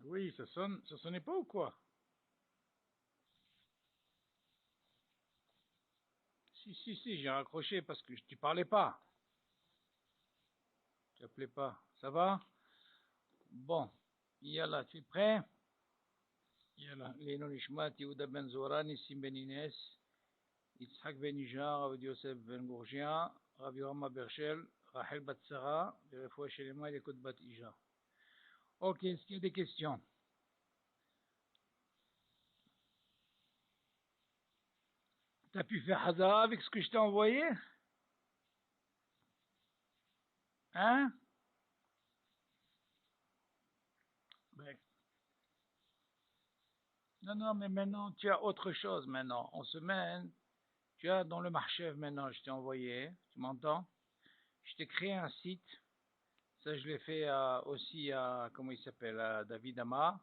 Oui, ça sonnait pas ou quoi? Si, j'ai raccroché parce que tu parlais pas. Tu appelais pas. Ça va? Bon. Yallah, tu es prêt? Yallah. Lénon Ishmat, Yehuda Ben Zoran, Nissim Ben Inès, Yitzhak Ben Ijar, Rav Yosef Ben Gourgia, Rav Yorama Berchel, Rachel Bat Sarah, Berefoua Shelema et Lekot Bat Ija. Ok, est-ce qu'il y a des questions? T'as pu faire Hazara avec ce que je t'ai envoyé? Hein? Ben, non, mais maintenant, tu as autre chose maintenant. En semaine, tu as dans le Marchev maintenant, je t'ai envoyé, tu m'entends? Je t'ai créé un site, ça je l'ai fait aussi à, comment il s'appelle, à David Amar.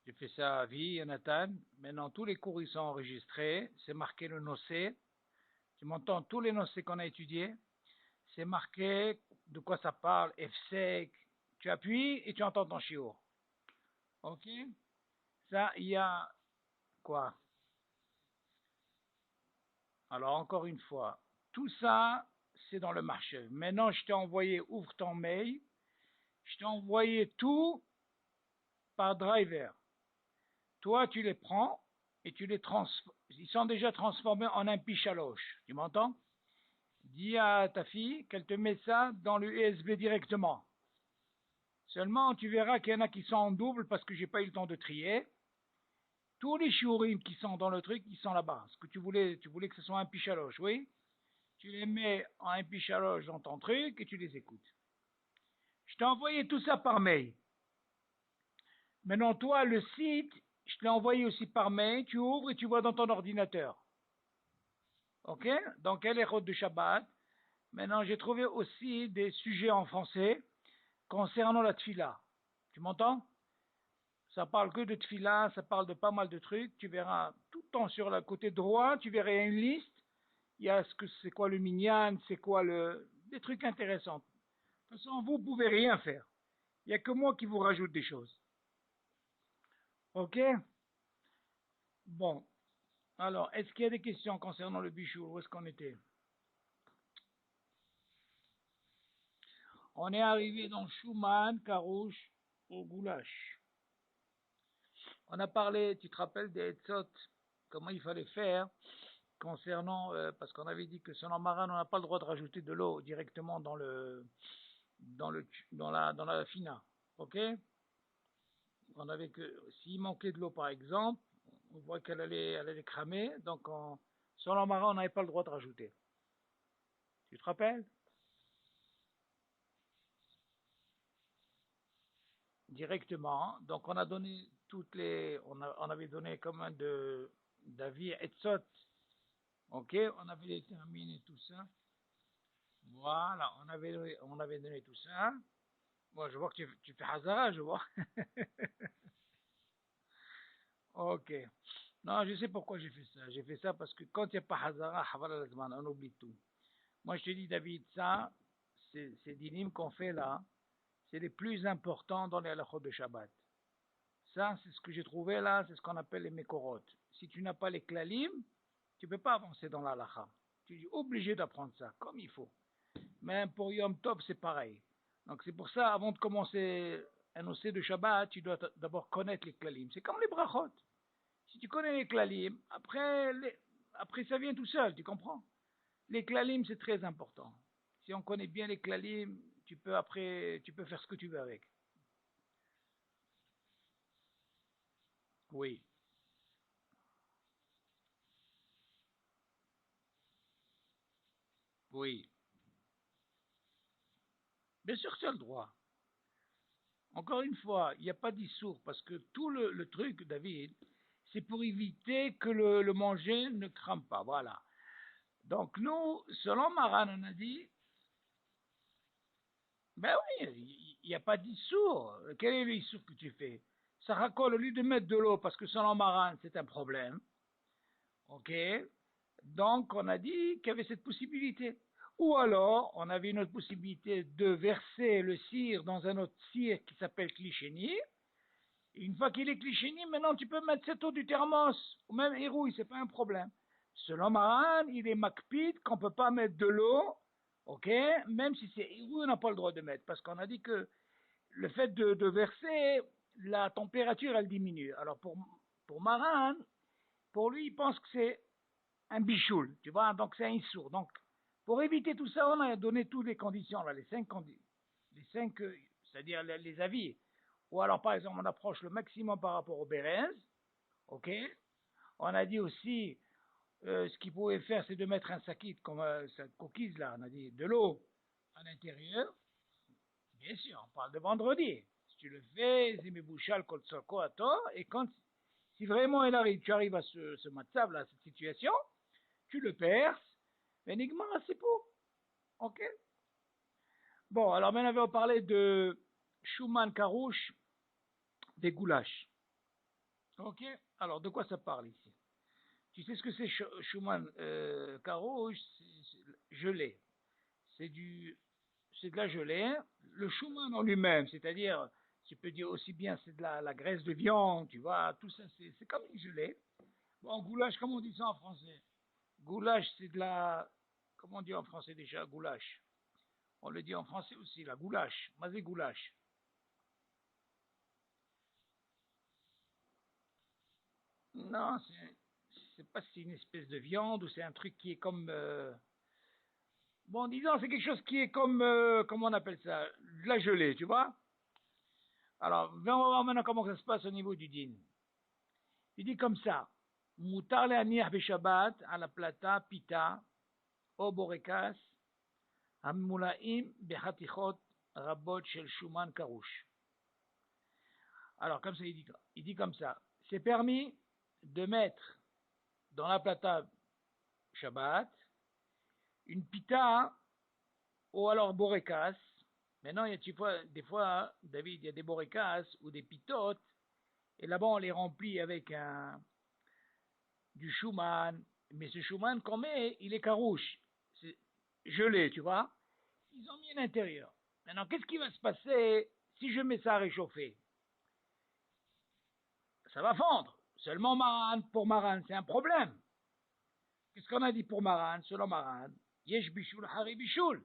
J'ai fait ça à Vie, à Nathan. Maintenant, tous les cours, ils sont enregistrés, c'est marqué le nocé. Tu m'entends? Tous les nocés qu'on a étudiés, c'est marqué de quoi ça parle, F-sec. Tu appuies et tu entends ton chiour. Ok? Ça, il y a quoi? Alors, encore une fois, tout ça, c'est dans le marché. Maintenant, je t'ai envoyé, ouvre ton mail, je t'ai envoyé tout par driver. Toi, tu les prends et tu les transformes. Ils sont déjà transformés en un pichaloche. Tu m'entends? Dis à ta fille qu'elle te met ça dans le USB directement. Seulement, tu verras qu'il y en a qui sont en double parce que j'ai pas eu le temps de trier. Tous les shiurim qui sont dans le truc, ils sont là-bas. Ce que tu voulais que ce soit un pichaloche, oui? Tu les mets en MP3 dans ton truc et tu les écoutes. Je t'ai envoyé tout ça par mail. Maintenant, toi, le site, je te l'ai envoyé aussi par mail. Tu ouvres et tu vois dans ton ordinateur. OK? Donc, elle est route de Shabbat. Maintenant, j'ai trouvé aussi des sujets en français concernant la tfila. Tu m'entends? Ça parle que de tfila, ça parle de pas mal de trucs. Tu verras tout le temps sur le côté droit, tu verras une liste. Il y a ce que c'est quoi le minyan, c'est quoi des trucs intéressants. De toute façon, vous pouvez rien faire. Il n'y a que moi qui vous rajoute des choses. OK? Bon. Alors, est-ce qu'il y a des questions concernant le bichou? Où est-ce qu'on était? On est arrivé dans Schumann, Karouche, au goulash. On a parlé, tu te rappelles des Etzot, comment il fallait faire concernant, parce qu'on avait dit que selon Maran, on n'a pas le droit de rajouter de l'eau directement dans la fina. OK? On avait que, s'il manquait de l'eau par exemple, on voit elle allait cramer, donc selon Maran, on n'avait pas le droit de rajouter. Tu te rappelles? Directement. Donc on a donné on avait donné comme un d'avis Etzot. Ok, on avait déterminé tout ça. Voilà, on avait donné tout ça. Moi, je vois que tu fais Hazara, je vois. Ok. Non, je sais pourquoi j'ai fait ça. J'ai fait ça parce que quand il n'y a pas Hazara, on oublie tout. Moi, je te dis, David, ça, ces dynimes qu'on fait là, c'est les plus importants dans les halachot de Shabbat. Ça, c'est ce que j'ai trouvé là, c'est ce qu'on appelle les Mekorot. Si tu n'as pas les klalim, tu ne peux pas avancer dans l'alacha. Tu es obligé d'apprendre ça, comme il faut. Même pour Yom Tov, c'est pareil. Donc c'est pour ça, avant de commencer un OC de Shabbat, tu dois d'abord connaître les klalim. C'est comme les brachot. Si tu connais les klalim, après ça vient tout seul, tu comprends? Les klalim, c'est très important. Si on connaît bien les klalim, tu peux faire ce que tu veux avec. Oui, oui. Bien sûr que tu as le droit. Encore une fois, il n'y a pas d'issour, parce que tout le truc, David, c'est pour éviter que le manger ne crame pas. Voilà. Donc nous, selon Maran, on a dit, ben oui, il n'y a pas d'issour. Quel est l'issour que tu fais? Ça racole, au lieu de mettre de l'eau, parce que selon Maran, c'est un problème. OK? Donc on a dit qu'il y avait cette possibilité. Ou alors, on avait une autre possibilité de verser le cire dans un autre cire qui s'appelle clichénier, Et une fois qu'il est cliché, maintenant tu peux mettre cette eau du thermos, ou même Hérouille, c'est pas un problème. Selon Maran, il est makpid qu'on peut pas mettre de l'eau, ok, même si c'est Hérouille, on n'a pas le droit de mettre, parce qu'on a dit que le fait de verser, la température, elle diminue. Alors pour Maran, pour lui, il pense que c'est un bichoul, tu vois, donc c'est un issour. Donc, pour éviter tout ça, on a donné toutes les conditions, là, les cinq, c'est-à-dire les avis. Ou alors, par exemple, on approche le maximum par rapport au Bérez, ok. On a dit aussi, ce qu'il pouvait faire, c'est de mettre un sakit, comme cette coquise là, on a dit, de l'eau à l'intérieur. Bien sûr, on parle de vendredi. Si tu le fais, Zimibouchal Koltsoko à toi, et quand, si vraiment tu arrives à ce matzav là, cette situation, tu le perces, Benigma, c'est pour. Ok. Bon, alors maintenant, on va parler de Schumann Karouche, des goulash. Ok. Alors, de quoi ça parle ici? Tu sais ce que c'est Schumann Karouche? C'est gelé. C'est c'est de la gelée. Le Schumann en lui-même, c'est-à-dire, tu peux dire aussi bien, c'est de la graisse de viande, tu vois, tout ça, c'est comme une gelée. Bon, goulash, comment on dit ça en français? Goulash, c'est de la, comment on dit en français déjà, goulash? On le dit en français aussi, la goulash. Mazé goulash. Non, c'est pas si c'est une espèce de viande ou c'est un truc qui est comme. Bon, disons, c'est quelque chose qui est comme. Comment on appelle ça? De la gelée, tu vois? Alors, on va voir maintenant comment ça se passe au niveau du din. Il dit comme ça. Moutar le aniach beshabbat à la plata pita o borekas hamulaim behatichot rabot shel shuman karouche. Alors, comme ça, il dit comme ça. C'est permis de mettre dans la plata Shabbat une pita ou alors borekas. Maintenant, il y a des fois, David, il y a des borekas ou des pitotes, et là-bas, on les remplit avec du chouman. Mais ce chouman qu'on met, il est carouche. C'est gelé, tu vois. Ils ont mis à l'intérieur. Maintenant, qu'est-ce qui va se passer si je mets ça à réchauffer? Ça va fondre. Seulement Maran, pour Maran, c'est un problème. Qu'est-ce qu'on a dit pour Maran? Selon Maran, Yesh Bishul Hari Bishul.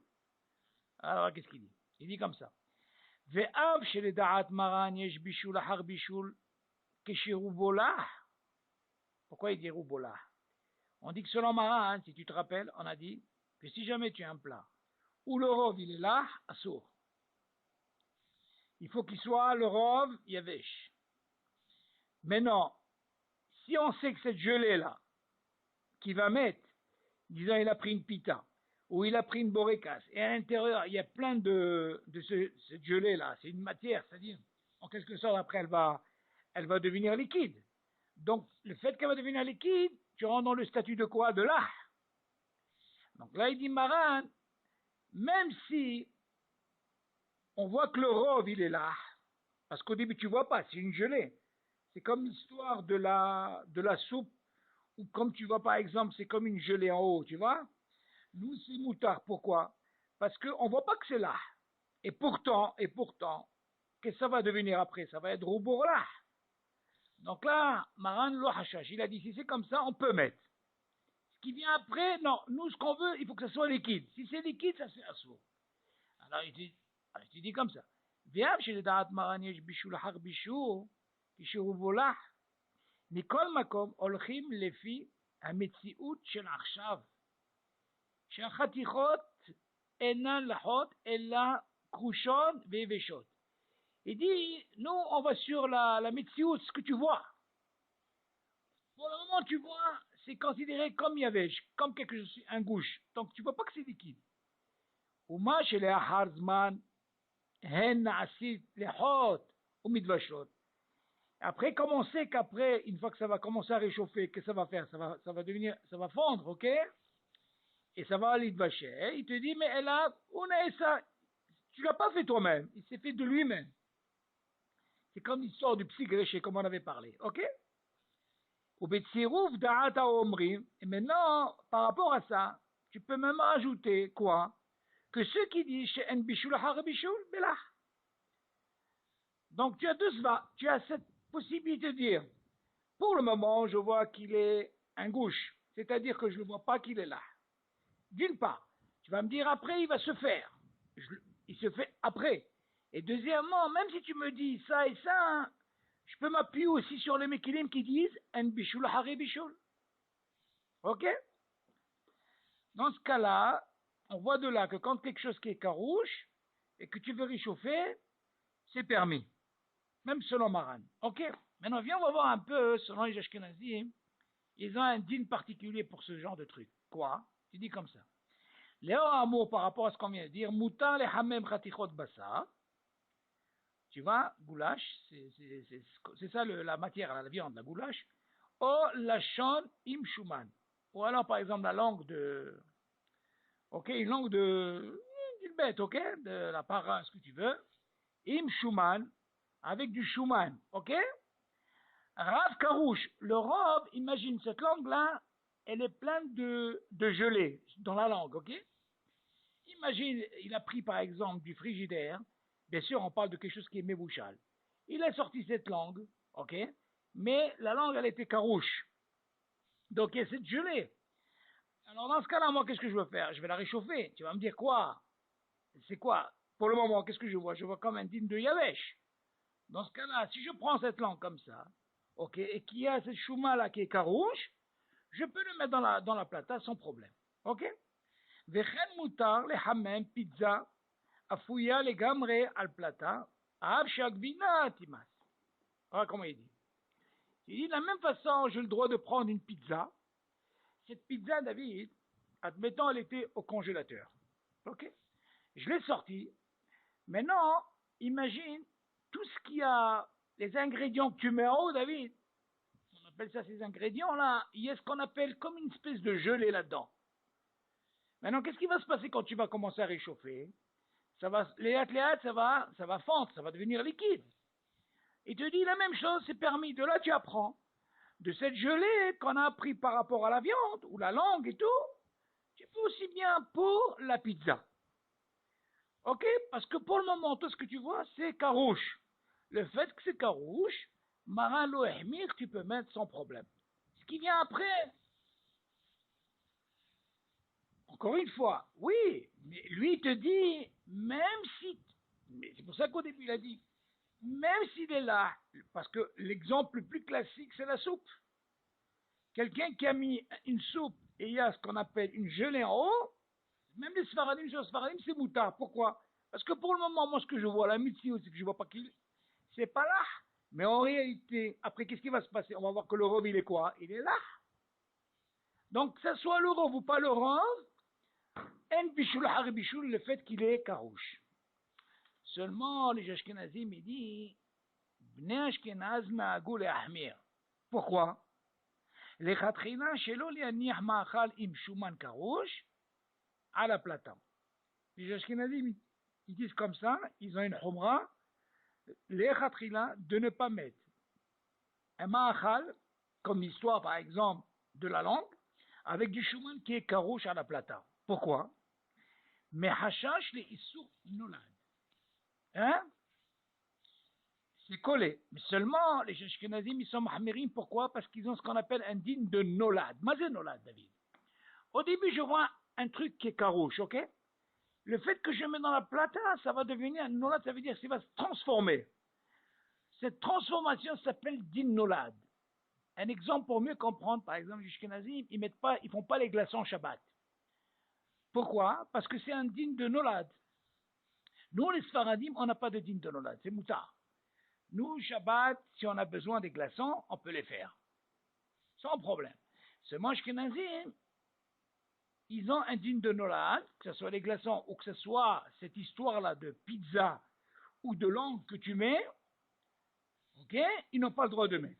Alors, qu'est-ce qu'il dit? Il dit comme ça. Ve'av shel da'at Maran Yesh Bishul Har Bishul Keshirubolah. Pourquoi il dit Rubolah? On dit que selon Maran, si tu te rappelles, on a dit que si jamais tu as un plat où le rov il est là, assour, il faut qu'il soit le rov yavesh. Maintenant, si on sait que cette gelée-là, qui va mettre, disons, il a pris une pita, ou il a pris une borécasse, et à l'intérieur, il y a plein cette gelée-là, c'est une matière, c'est-à-dire, en quelque sorte, après, elle va devenir liquide. Donc, le fait qu'elle va devenir liquide, tu rentres dans le statut de quoi? De là. Donc là, il dit Maran, même si on voit que le rove, il est là, parce qu'au début, tu vois pas, c'est une gelée. C'est comme l'histoire de la soupe, ou comme tu vois, par exemple, c'est comme une gelée en haut, tu vois. Nous, c'est moutard. Pourquoi? Parce qu'on voit pas que c'est là. Et pourtant, qu'est-ce que ça va devenir après? Ça va être roubourlah. Donc là, Maran lo hashash, il a dit, si c'est comme ça, on peut mettre. Ce qui vient après, non, nous, ce qu'on veut, il faut que ça soit liquide. Si c'est liquide, ça c'est assourd. Alors, il dit comme ça. Viens chez les da'at Maran yesh bishul har bishul, kishirubolah. מכל מקום הולכים לפי המציאות של עכשיו, שהחתיכות אינן לחות אלא כחושות ויבשות. Il dit, nous on va sur la météo, ce que tu vois. Pour le moment tu vois, c'est considéré comme yavesh, comme quelque chose, un gouche. Donc tu vois pas que c'est liquide. ומה שלאחר זמן הן נעשית לחות ומתבשלות. Après, comme on sait qu'après, une fois que ça va commencer à réchauffer, qu'est-ce que ça va faire? Ça va devenir, ça va fondre, ok? Et ça va aller de vacher. Il te dit, mais elle a, on a ça. Tu l'as pas fait toi-même. Il s'est fait de lui-même. C'est comme l'histoire du psy gréché, comme on avait parlé, ok? Et maintenant, par rapport à ça, tu peux même ajouter quoi? Que ceux qui disent chez bishul har bishul belah. Donc tu as deux sva, tu as possibilité de dire, pour le moment, je vois qu'il est un gauche, c'est-à-dire que je ne vois pas qu'il est là. D'une part, tu vas me dire après, il va se faire. Il se fait après. Et deuxièmement, même si tu me dis ça et ça, hein, je peux m'appuyer aussi sur les Mekilim qui disent En bishul hari bishul. Ok? Dans ce cas-là, on voit de là que quand quelque chose qui est carouche et que tu veux réchauffer, c'est permis. Même selon Maran. Ok? Maintenant, viens, on va voir un peu, selon les Ashkenazim, ils ont un din particulier pour ce genre de truc. Quoi? Tu dis comme ça. Léo Amour, par rapport à ce qu'on vient de dire, Moutan les Hamem Khatichot Bassa. Tu vois, goulash, c'est ça la matière, la viande, la goulash. O Lachon Im Shuman. Ou alors, par exemple, la langue de. Ok, une langue d'une bête, ok? De la para, ce que tu veux. Im Shuman, avec du Shuman, ok? Rav Karouche, le robe, imagine cette langue-là, elle est pleine de gelée dans la langue, ok? Imagine, il a pris par exemple du frigidaire, bien sûr on parle de quelque chose qui est mébouchal. Il a sorti cette langue, ok? Mais la langue elle était carouche. Donc il y a cette gelée. Alors dans ce cas-là, moi qu'est-ce que je veux faire? Je vais la réchauffer. Tu vas me dire quoi? C'est quoi? Pour le moment, qu'est-ce que je vois? Je vois comme un digne de Yavesh. Dans ce cas-là, si je prends cette langue comme ça, ok, et qu'il y a cette chouma là qui est carouche, je peux le mettre dans la plata sans problème. Ok? וכן מותר לחמם פיצה אפויה לגמרי על פלטה, אף שהגבינה תימס. Voilà comment il dit. Il dit de la même façon, j'ai le droit de prendre une pizza. Cette pizza, David, admettons, elle était au congélateur. Ok? Je l'ai sortie. Maintenant, imagine tout ce qu'il y a, les ingrédients que tu mets en haut, David. On appelle ça ces ingrédients-là. Il y a ce qu'on appelle comme une espèce de gelée là-dedans. Maintenant, qu'est-ce qui va se passer quand tu vas commencer à réchauffer? Ça va, ça va fondre, ça va devenir liquide. Il te dit la même chose, c'est permis. De là, tu apprends. De cette gelée qu'on a appris par rapport à la viande, ou la langue et tout, tu peux aussi bien pour la pizza. Ok? Parce que pour le moment, tout ce que tu vois, c'est carouche. Le fait que c'est carouche, marin lo ehmir, tu peux mettre sans problème. Ce qui vient après, encore une fois, oui, mais lui te dit, même si, mais c'est pour ça qu'au début il a dit, même s'il est là, parce que l'exemple le plus classique c'est la soupe. Quelqu'un qui a mis une soupe et il y a ce qu'on appelle une gelée en haut, même les Sfaradim, c'est moutard. Pourquoi? Parce que pour le moment, moi ce que je vois, la mitzvah, c'est que je vois pas qu'il, c'est pas là. Mais en réalité, après qu'est-ce qui va se passer? On va voir que le rhum il est quoi? Il est là. Donc que ce soit le rhum ou pas le rhum, En bishul har bishul, le fait qu'il est carouche. Seulement, les Ashkenazim, ils disent, Bnei Ashkenaz na'agou le'ahmir. Pourquoi? לכתחילה שלא להניח מאכל עם שומן קרוש à la plata. Les Ashkenazim, ils disent comme ça, ils ont une khumra, לכתחילה, de ne pas mettre un ma'achal, comme l'histoire par exemple de la langue, avec du shuman qui est carouche à la plata. Pourquoi? Mais hashash le issur nolad. Hein? C'est collé. Mais seulement, les Ashkenazim, ils sont mahmirim. Pourquoi? Parce qu'ils ont ce qu'on appelle un din de nolad. Mazé nolad, David. Au début, je vois un truc qui est carouche, ok? Le fait que je mets dans la plata, ça va devenir un nolad, ça veut dire qu'il va se transformer. Cette transformation s'appelle din nolad. Un exemple pour mieux comprendre, par exemple, les Ashkenazim, ils font pas les glaçons Shabbat. Pourquoi? Parce que c'est un din de nolad. Nous, les Sfaradim, on n'a pas de din de nolad, c'est moutard. Nous, Shabbat, si on a besoin des glaçons, on peut les faire. Sans problème. Seulement, Ashkenazim, ils ont un din de nolad, que ce soit les glaçons ou que ce soit cette histoire-là de pizza ou de langue que tu mets, ok, ils n'ont pas le droit de mettre.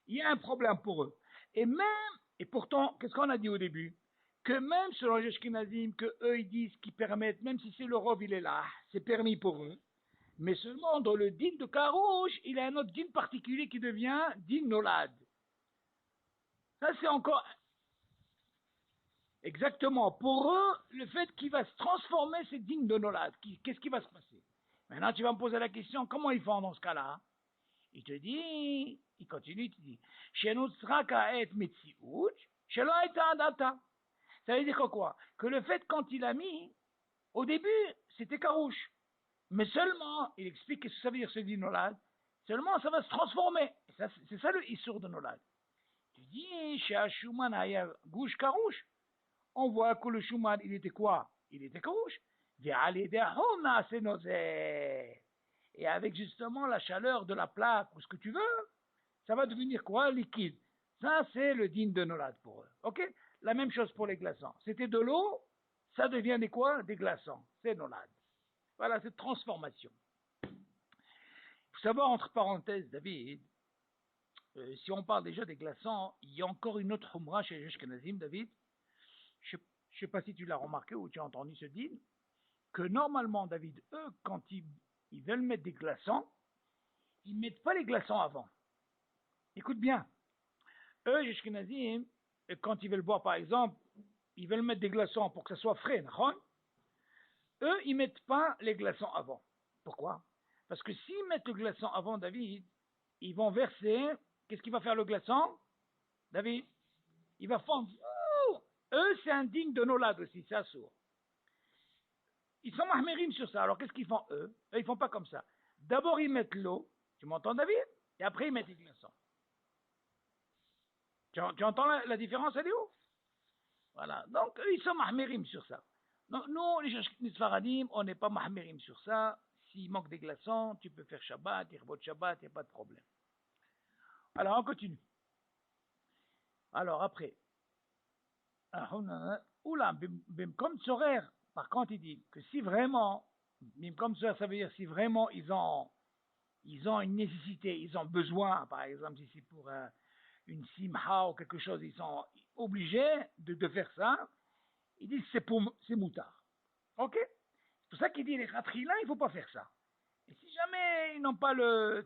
Il y a un problème pour eux. Et pourtant, qu'est-ce qu'on a dit au début? Que même selon les Ashkenazim, que eux ils disent qu'ils permettent, même si c'est le rov, il est là, c'est permis pour eux. Mais seulement dans le din de Karouche, il y a un autre din particulier qui devient din nolad. Ça c'est encore exactement pour eux le fait qu'il va se transformer, c'est din de nolad. Qu'est-ce qui va se passer? Maintenant tu vas me poser la question, comment ils font dans ce cas-là? Il te dit, il continue, il te dit, Shenotzra ka'et metziut, shelo hayta adata. Ça veut dire quoi? Que le fait quand il a mis, au début, c'était carouche. Mais seulement, il explique ce que ça veut dire ce dit nolad, seulement ça va se transformer. C'est ça le issour de nolad. Tu dis, chez Ashuman aya gouche carouche, on voit que le Shuman, il était quoi? Il était carouche. Et avec justement la chaleur de la plaque ou ce que tu veux, ça va devenir quoi? Liquide. Ça, c'est le digne de Nolad pour eux. Ok? La même chose pour les glaçons. C'était de l'eau, ça devient des quoi? Des glaçons. C'est Nolad. Voilà, cette transformation. Il faut savoir, entre parenthèses, David, si on parle déjà des glaçons, il y a encore une autre Humra chez les Ashkenazim, David. Je ne sais pas si tu l'as remarqué ou tu as entendu ce din, que normalement, David, eux, quand ils veulent mettre des glaçons, ils ne mettent pas les glaçons avant. Écoute bien. Eux, les Ashkenazim, quand ils veulent boire, par exemple, ils veulent mettre des glaçons pour que ça soit frais, eux, ils ne mettent pas les glaçons avant. Pourquoi? Parce que s'ils mettent le glaçon avant, David, ils vont verser. Qu'est-ce qu'il va faire le glaçon, David? Il va fondre. Eux, c'est indigne de Nolad aussi, c'est assourd. Ils sont mahmérim sur ça. Alors, qu'est-ce qu'ils font, eux? Eux, ils font pas comme ça. D'abord, ils mettent l'eau. Tu m'entends, David? Et après, ils mettent les glaçons. Tu entends la différence, elle est où? Voilà. Donc, eux, ils sont mahmérim sur ça. Donc, nous, les Sfaradim, on n'est pas mahmérim sur ça. S'il manque des glaçons, tu peux faire Shabbat, Irbot Shabbat, il n'y a pas de problème. Alors, on continue. Alors, après. Oula, comme Tzorer, par contre, il dit que si vraiment, comme ça veut dire si vraiment ils ont une nécessité, ils ont besoin, par exemple, si c'est pour une simha ou quelque chose, ils sont obligés de faire ça, ils disent c'est moutard. Ok? C'est pour ça qu'il dit les khatrilins, il ne faut pas faire ça. Et si jamais ils n'ont pas le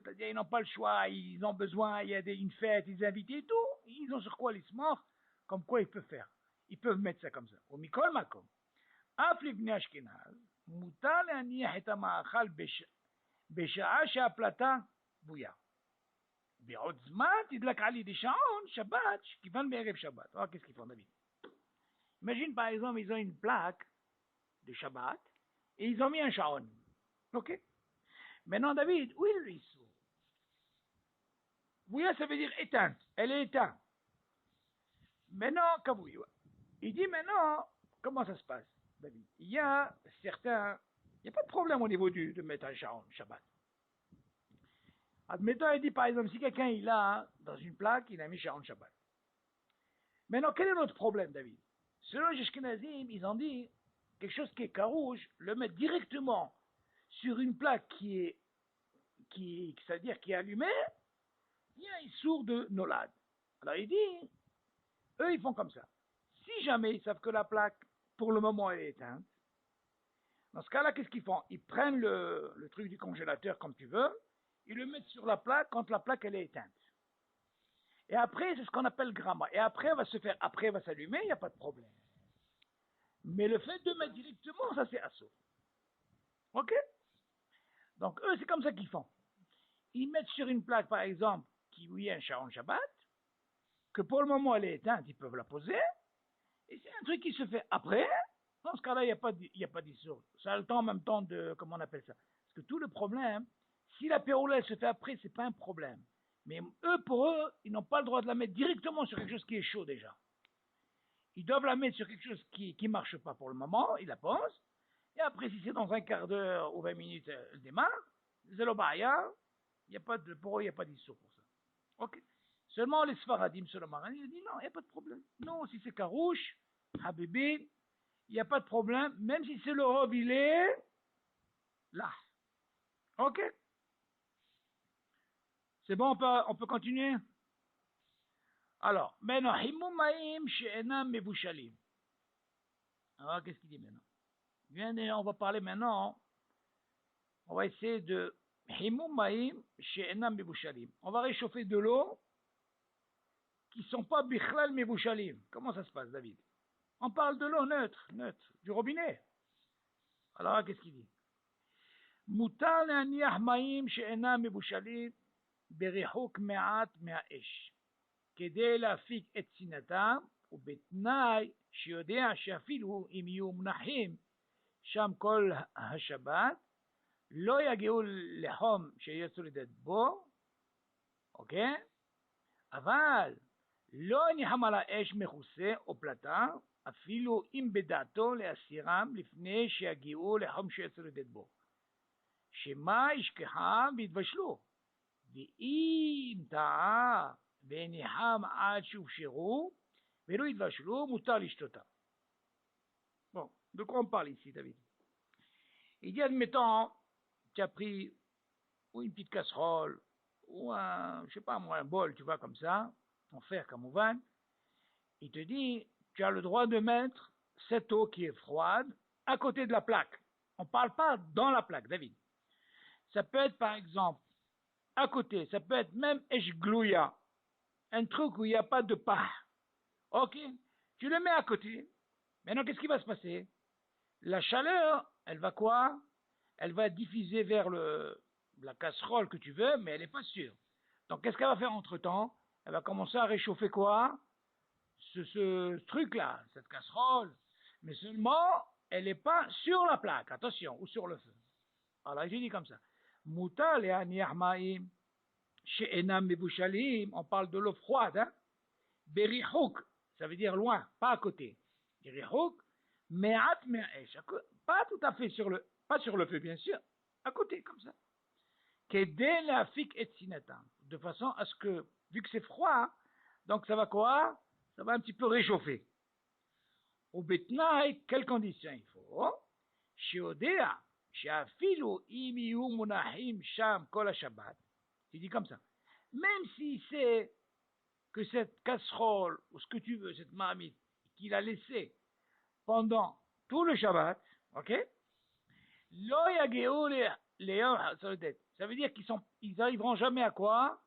choix, ils ont besoin, il y a une fête, ils invitent et tout, ils ont sur quoi l'ismor, comme quoi ils peuvent faire. Ils peuvent mettre ça comme ça. Au mikol makom. אף לבני אשכנז מותר להניח את המאכל בשעה שהפלטה בויה. בעוד זמן תדלק על ידי שעון שבת שכיוון בערב שבת. Alors qu'est-ce qu'ils font, David? Imagine par exemple ils ont une plaque de Shabbat et ils ont mis un shaon. Ok? Maintenant David, où est le issour? Bouya ça veut dire éteinte. Elle est éteinte. Maintenant, Kabouya. Il dit maintenant, comment ça se passe, David? Il y a pas de problème au niveau de mettre un shaon Shabbat. Admettons, il dit par exemple, si quelqu'un il a dans une plaque, il a mis shaon Shabbat. Maintenant, quel est notre problème, David? Selon les Ashkenazim, ils ont dit quelque chose qui est carouge, le mettre directement sur une plaque c'est-à-dire qui est allumée, il y a un sourd de Nolad. Alors il dit, eux ils font comme ça. Si jamais ils savent que la plaque, pour le moment, elle est éteinte, dans ce cas-là, qu'est-ce qu'ils font? Ils prennent le truc du congélateur comme tu veux, ils le mettent sur la plaque quand la plaque elle est éteinte. Et après, c'est ce qu'on appelle gramma. Et après, elle va s'allumer, il n'y a pas de problème. Mais le fait de mettre directement, ça c'est assaut. Ok? Donc eux, c'est comme ça qu'ils font. Ils mettent sur une plaque, par exemple, qui oui un sharon Shabbat, que pour le moment elle est éteinte, ils peuvent la poser, et c'est un truc qui se fait après. Dans ce cas-là, il n'y a pas d'issue. Ça a le temps en même temps de, comment on appelle ça? Parce que tout le problème, si la péroulette se fait après, c'est pas un problème. Mais pour eux, ils n'ont pas le droit de la mettre directement sur quelque chose qui est chaud déjà. Ils doivent la mettre sur quelque chose qui ne marche pas pour le moment, ils la posent, et après, si c'est dans un quart d'heure ou 20 minutes, elle démarre, Zelobaya, pour eux, il n'y a pas d'issue pour ça. Ok. Seulement les Sfaradim, seulement, ils disent non, il n'y a pas de problème. Non, si c'est Karouche, Habibi, il n'y a pas de problème, même si c'est le robe, il est là. Ok? C'est bon, on peut continuer? Alors, maintenant, Himoumaïm she'enam mevushalim. Alors, qu'est-ce qu'il dit maintenant? On va parler maintenant, on va essayer de Himoumaïm she'enam mevushalim. On va réchauffer de l'eau qui ne sont pas bichlal mevushalim. Comment ça se passe, David? On parle de l'eau neutre, du robinet. Alors, qu'est-ce qu'il dit? Mutar le'aniach ma'im she'enam mevushalim בריחוק מעט מהאש, כדי להפיק את שנאתם, ובתנאי שיודע שאפילו אם יהיו מונחים שם כל השבת, לא יגיעו לחום שיהיה צולדת בו, אוקיי? אבל לא נחם על האש מכוסה או פלטה, אפילו אם בדעתו להסירם לפני שיגיעו לחום שיהיה צולדת בו. שמה ישכחם ויתבשלו, ואם טעה ונחם עד שהופשרו ולא יתבשלו, moutar l'ishtota. Bon, de quoi on parle ici, David? Il dit, admettons, tu as pris ou une petite casserole, ou un, je sais pas moi, un bol, tu vois, comme ça, en fer comme ouvane. Il te dit, tu as le droit de mettre cette eau qui est froide à côté de la plaque. On ne parle pas dans la plaque, David. Ça peut être, par exemple, à côté, ça peut être même eshglouya, un truc où il n'y a pas de pas. Ok, tu le mets à côté. Maintenant, qu'est-ce qui va se passer? La chaleur, elle va quoi? Elle va diffuser vers la casserole que tu veux, mais elle n'est pas sûre. Donc, qu'est-ce qu'elle va faire entre-temps? Elle va commencer à réchauffer quoi? Ce truc-là, cette casserole. Mais seulement, elle n'est pas sur la plaque, attention, ou sur le feu. Alors, je dis comme ça. Mouta le aniach ma'im, she'enam mebushalim, on parle de l'eau froide, hein? Berihouk, ça veut dire loin, pas à côté. Berihouk, me'at me'esh, pas tout à fait pas sur le feu, bien sûr, à côté, comme ça. Kedel afik et sinetam, de façon à ce que, vu que c'est froid, donc ça va quoi? Ça va un petit peu réchauffer. Au betnaï, quelles conditions il faut? Shiodea, she'afilu im yihu munahim sham kol ha-shabbat. Il dit comme ça. Même si c'est que cette casserole, ou ce que tu veux, cette marmite, qu'il a laissée pendant tout le Shabbat, ok? Lo yageu leyom ha-soledet. Ça veut dire qu'ils arriveront jamais à quoi?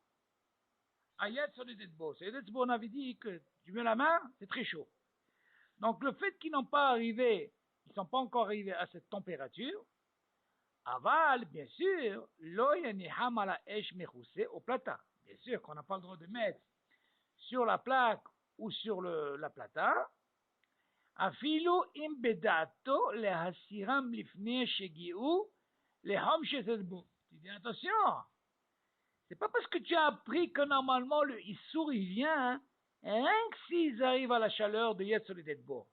À yad soledet bo. Soledet bo, on avait dit que tu mets la main, c'est très chaud. Donc le fait qu'ils n'ont pas arrivé, ils ne sont pas encore arrivés à cette température, aval, bien sûr, lo yaniham ala esh mechousse au plata. Bien sûr qu'on n'a pas le droit de mettre sur la plaque ou sur la plata, afilu im bedato le hasiram lifne shegiu le hom shezedbu. Tu dis attention, c'est pas parce que tu as appris que normalement le issour il vient, rien que s'ils arrivent à la chaleur de Yetz Soledetbo.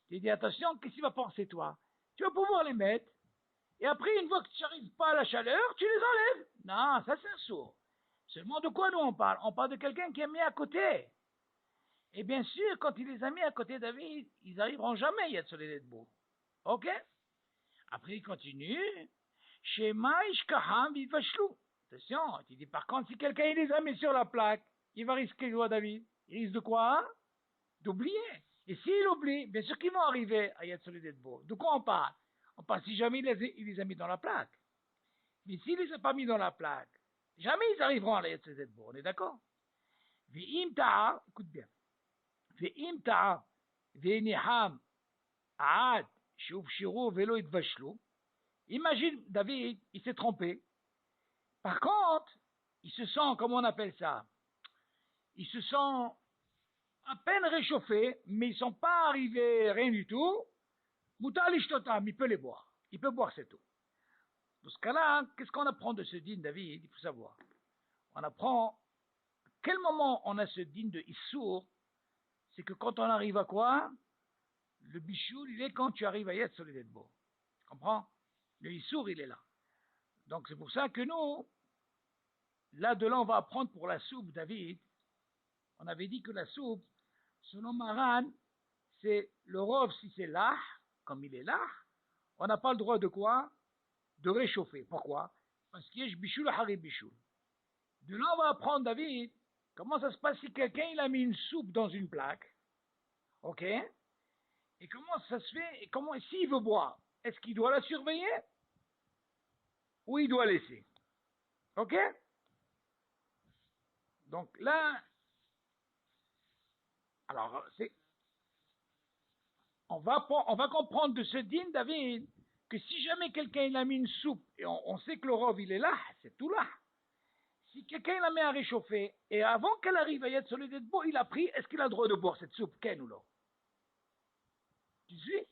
Tu dis attention, qu'est-ce qu'il va penser toi? Tu vas pouvoir les mettre, et après une fois que tu n'arrives pas à la chaleur, tu les enlèves. Non, ça c'est un sourd. Seulement de quoi nous on parle? On parle de quelqu'un qui est mis à côté. Et bien sûr, quand il les a mis à côté de David, ils n'arriveront jamais à être sur les debout. Ok? Après, il continue. Shema ishkaham vivashlou. Attention, il dit par contre, si quelqu'un les a mis sur la plaque, il va risquer quoi, David? Il risque de quoi? D'oublier. Et s'il oublie, bien sûr qu'ils vont arriver à être sur les debout. De quoi on parle? On parle si jamais il les a mis dans la plaque. Mais s'il ne les a pas mis dans la plaque, jamais ils arriveront à être sur les debout. On est d'accord? Ve'im ta'a, écoute bien. ואם טעה וניחם עד שהופשרו ולא התבשלו, imagine David, il s'est trompé. Par contre, il se sent, comment on appelle ça? Il se sent à peine réchauffé, mais ils ne sont pas arrivés rien du tout. Moutar l'ishtotam, il peut les boire. Il peut boire cette eau. Dans ce cas-là, qu'est-ce qu'on apprend de ce din, David? Il faut savoir. On apprend à quel moment on a ce din de Issour. C'est que quand on arrive à quoi? Le bichoul, il est quand tu arrives à Yetz Soledetbo. Tu comprends? Le Issour, il est là. Donc c'est pour ça que nous, là de là, on va apprendre pour la soupe, David. On avait dit que la soupe, selon Maran, c'est le rov, si c'est là, comme il est là, on n'a pas le droit de quoi? De réchauffer. Pourquoi? Parce qu'il y a bichoul, harib bichoul. De là, on va apprendre, David, comment ça se passe si quelqu'un il a mis une soupe dans une plaque, ok? Et comment ça se fait? Et comment, s'il veut boire, est-ce qu'il doit la surveiller ou il doit laisser? Ok? Donc là, alors on va comprendre de ce din, David, que si jamais quelqu'un il a mis une soupe et on sait que le rov il est là, c'est tout là. Si quelqu'un la met à réchauffer, et avant qu'elle arrive à Yad Solid Bo, il a pris, est-ce qu'il a le droit de boire cette soupe, Ken ou non? Tu suis?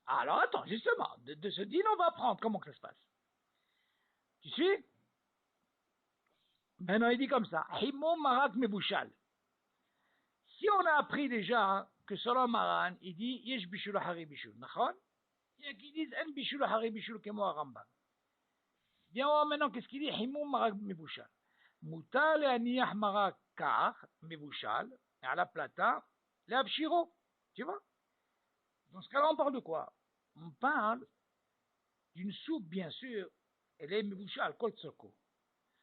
Alors attends, justement, de ce dîner, on va apprendre comment que ça se passe. Tu suis? Maintenant, il dit comme ça, Himo Marak Mebouchal. Si on a appris déjà que selon Maran, il dit Yesh Bishul Hari Bishul, d'accord? Il y a qui disent En Bishul Hari Bishul Kemo Rambam. Bien, on va maintenant, qu'est-ce qu'il dit? Himo Marak Mebouchal. Mouta le Aniyah Marak Kar Mebouchal, à la plata, le Abshiro. Tu vois? Dans ce cas-là, on parle de quoi? On parle d'une soupe, bien sûr, elle est Mebouchal, Kol Tsoko.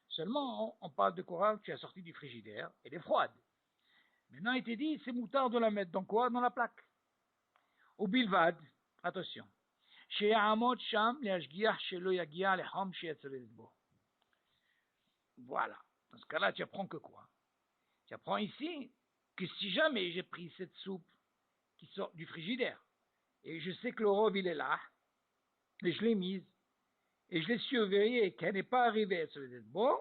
Seulement, on parle de quoi? Tu as sorti du frigidaire, elle est froide. Maintenant, il te dit, c'est moutard de la mettre dans quoi? Dans la plaque. Au bilvad, attention. Chez Amot Sham, les Ashgiach, chez le Yagia, les Ham, chez Etzelezbo. Voilà. Dans ce cas-là, tu apprends que quoi? Tu apprends ici que si jamais j'ai pris cette soupe qui sort du frigidaire, et je sais que le rove, il est là, et je l'ai mise, et je l'ai surveillée, qu'elle n'est pas arrivée à Etzelezbo,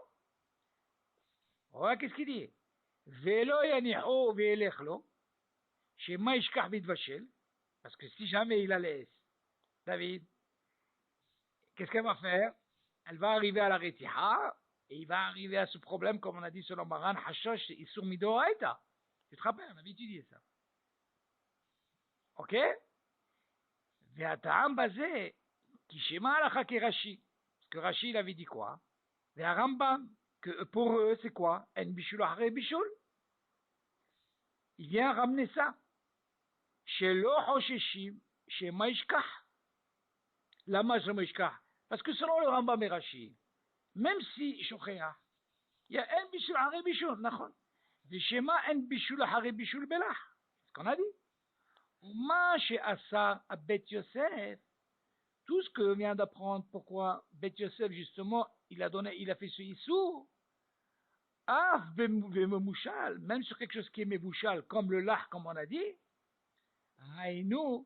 voilà qu'est-ce qu'il dit? Velo yaniho ve'elechlo, chez Maïshkar Bidvachel, parce que si jamais il la laisse, David, qu'est-ce qu'elle va faire? Elle va arriver à la Retiha, et il va arriver à ce problème, comme on a dit selon Maran, Hashosh, Isur Midoraita. Tu te rappelles, on avait étudié ça. Ok? Ve'ata'am bazé, Kishema alacha ke Rashi. Parce que Rashi, il avait dit quoi? Ve'arambam, que pour eux, c'est quoi? En bishul hare bishul. Il vient ramener ça. Chez lo hosheshim, chez Maishkah. Lama chez Maishkah. Parce que selon le Rambam et Rashi, même si Shochéa, il y a un bishul hare bishul, nachon. Veshema en bishul hare bishul belah. C'est ce qu'on a dit. Uma chez Asa à Bet Yosef, tout ce que vient d'apprendre, pourquoi Bet Yosef, justement, il a fait ce issou. Af bemouchal, même sur quelque chose qui est mebouchal, comme le lach, comme on a dit. Haïnou,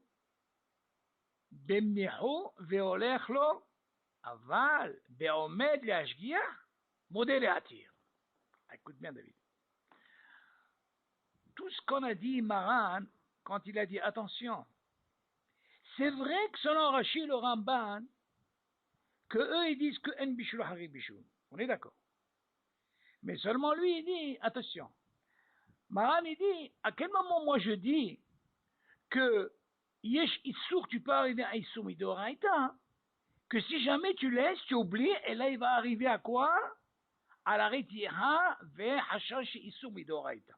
bemnihu veolech lo, aval, beomed le ashgia, modèle et attire. Écoute bien, David. Tout ce qu'on a dit, Maran, quand il a dit attention, c'est vrai que selon Rashi le Ramban, que eux ils disent que en bishul hari bishul. On est d'accord. Mais seulement lui il dit attention. Maran il dit à quel moment moi je dis que yesh issour tu peux arriver à issour midoraita, que si jamais tu laisses, tu oublies, et là il va arriver à quoi? À la retira ve hashash issour midoraita.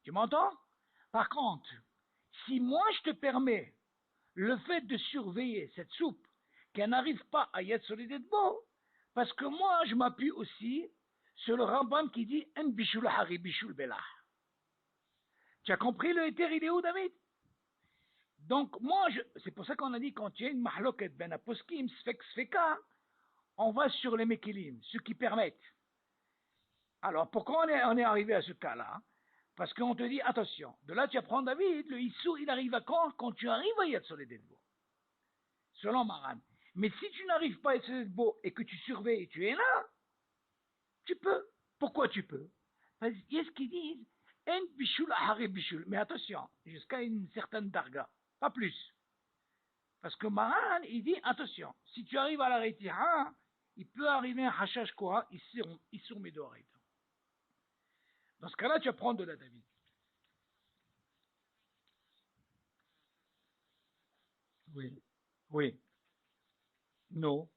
Tu m'entends? Par contre, si moi je te permets le fait de surveiller cette soupe, qu'elle n'arrive pas à Yad Solidetbo, parce que moi, je m'appuie aussi sur le Rambam qui dit En bishul hari bishul belah. Tu as compris le éther, il est où, David? Donc, moi, c'est pour ça qu'on a dit quand tu as une mahloket ben aposkim, sfek sfeka, on va sur les mekilim, ceux qui permettent. Alors, pourquoi on est arrivé à ce cas-là? Parce qu'on te dit, attention, de là tu apprends David, le Issou, il arrive à quand tu arrives à Yad Solidetbo. Selon Maran. Mais si tu n'arrives pas à être beau et que tu surveilles et tu es là, tu peux. Pourquoi tu peux? Parce qu'il y a ce qu'ils disent, en bishul ahari bishul. Mais attention, jusqu'à une certaine darga, pas plus. Parce que Maran, il dit, attention, si tu arrives à la retira, il peut arriver un hashash quoi, ils sont mes doreilles. Dans ce cas-là, tu apprends de la David. Oui. Oui. Non.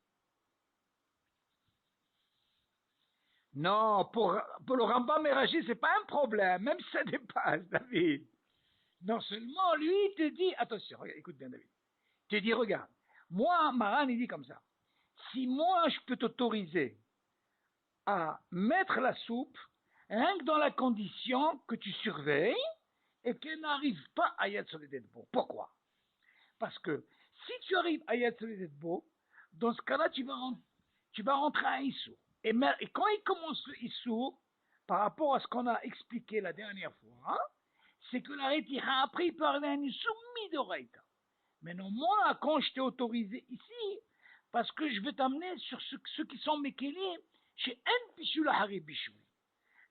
Non, pour le Rambam et Rashi, c'est pas un problème, même si ça dépasse, David. Non seulement lui, il te dit, attention, écoute bien, David. Il te dit, regarde, moi, Maran, il dit comme ça. Si moi, je peux t'autoriser à mettre la soupe, rien que dans la condition que tu surveilles et qu'elle n'arrive pas à Yad Solidetbo. Pourquoi? Parce que si tu arrives à Yad Solidetbo, dans ce cas-là, tu vas rentrer à Issou. Et quand il commence le Issou, par rapport à ce qu'on a expliqué la dernière fois, hein, c'est que la retira après, il peut arriver à une soumise d'oreille. Mais non, moi, quand je t'ai autorisé ici, parce que je veux t'amener sur ceux qui sont mes kélim, Chez En Bishul Hari Bishul.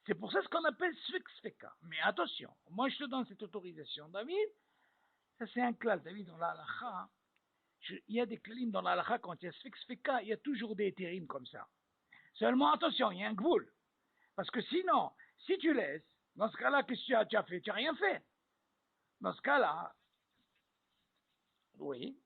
C'est pour ça ce qu'on appelle Sfek Sfeka. Mais attention, moi je te donne cette autorisation, David. Ça c'est un klal, David, dans la halakha. Il y a des klalim dans la halakha, quand il y a Sfek Sfeka, il y a toujours des éthérimes comme ça. Seulement attention, il y a un gvoul. Parce que sinon, si tu laisses, dans ce cas-là, qu'est-ce que tu as fait? Tu n'as rien fait. Dans ce cas-là, oui.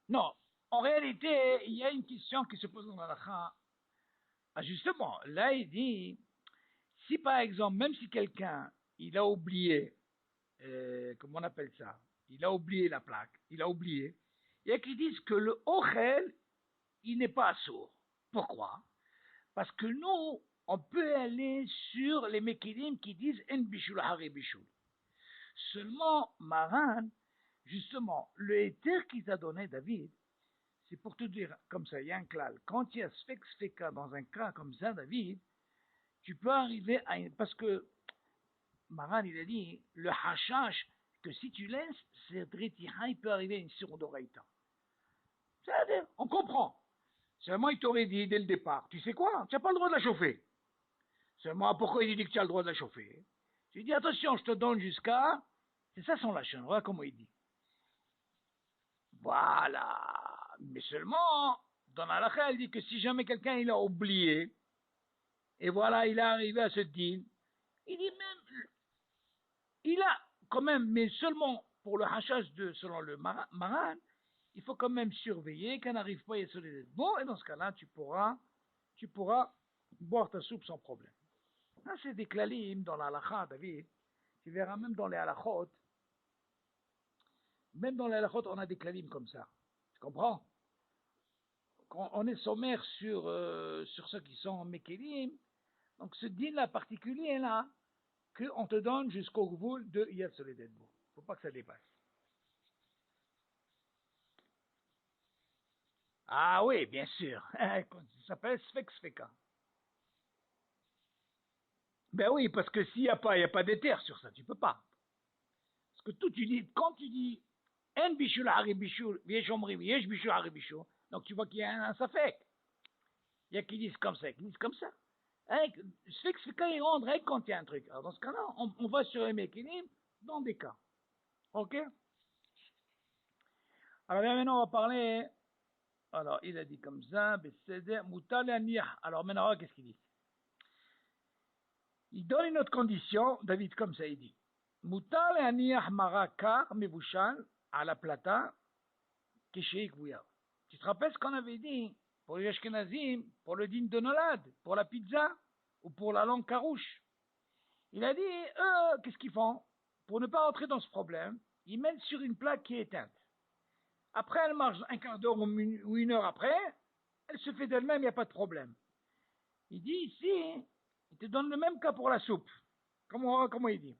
Non, en réalité, il y a une question qui se pose dans la halakha. Ah, justement, là il dit, si par exemple, même si quelqu'un, il a oublié, comment on appelle ça? Il a oublié la plaque, il a oublié. Il y a qui disent que le ochel, il n'est pas sourd. Pourquoi? Parce que nous, on peut aller sur les Mekilim qui disent En Bishul Hari Bishul. Seulement, Maran, justement, le éther qu'il t'a donné, David, c'est pour te dire, comme ça, il y a un klal. Quand il y a Sfek Sfeka dans un cas comme ça, David, tu peux arriver à une... Parce que Maran, il a dit, le hashash, que si tu laisses, cette rétira, il peut arriver à une surodoraïta. C'est-à-dire, on comprend. Seulement, il t'aurait dit dès le départ, tu sais quoi, tu n'as pas le droit de la chauffer. Seulement, pourquoi il dit que tu as le droit de la chauffer? Tu dis, attention, je te donne jusqu'à... C'est ça son lachon, voilà comment il dit. Voilà. Mais seulement, dans la lacha, elle dit que si jamais quelqu'un il a oublié, et voilà, il est arrivé à ce deal, il dit même, il a quand même, mais seulement pour le hachage de, selon le Maran, il faut quand même surveiller qu'elle n'arrive pas à y solider. Bon, et dans ce cas-là, tu pourras boire ta soupe sans problème. Ça, c'est des klalim dans la halakha, David. Tu verras même dans les halakhot, même dans les halakhot, on a des klalim comme ça. Tu comprends? Quand on est sommaire sur ceux qui sont en Mekelim, donc ce din-là particulier là, qu'on te donne jusqu'au gvoul de Yad Soledetbo. Faut pas que ça dépasse. Ah oui, bien sûr. Ça s'appelle Sfek Sfeka. Ben oui, parce que s'il n'y a pas, il n'y a pas d'éther sur ça, tu peux pas. Parce que tout, tu dis, quand tu dis En Bishul Hari Bishul, Yesh Omrim, Yesh Bishul Hari Bishul, donc tu vois qu'il y a un safek. Il y a qui disent comme ça, qui disent comme ça. Sfek Sfeka, il rend règle quand il y a un truc. Alors dans ce cas-là, on va sur les mécanismes dans des cas. Ok? Alors maintenant, on va parler. Alors, il a dit comme ça, Moutal alors maintenant, qu'est-ce qu'il dit? Il donne une autre condition, David, comme ça, il dit. Moutal aniyah marakar mebushan à la plata, kesheik vuya. Tu te rappelles ce qu'on avait dit pour les Ashkenazim, pour le din de Nolad, pour la pizza ou pour la langue carouche? Il a dit, qu'est-ce qu'ils font? Pour ne pas rentrer dans ce problème, ils mettent sur une plaque qui est éteinte. Après, elle marche un quart d'heure ou une heure après, elle se fait d'elle-même, il n'y a pas de problème. Il dit ici, il te donne le même cas pour la soupe. Comment il dit?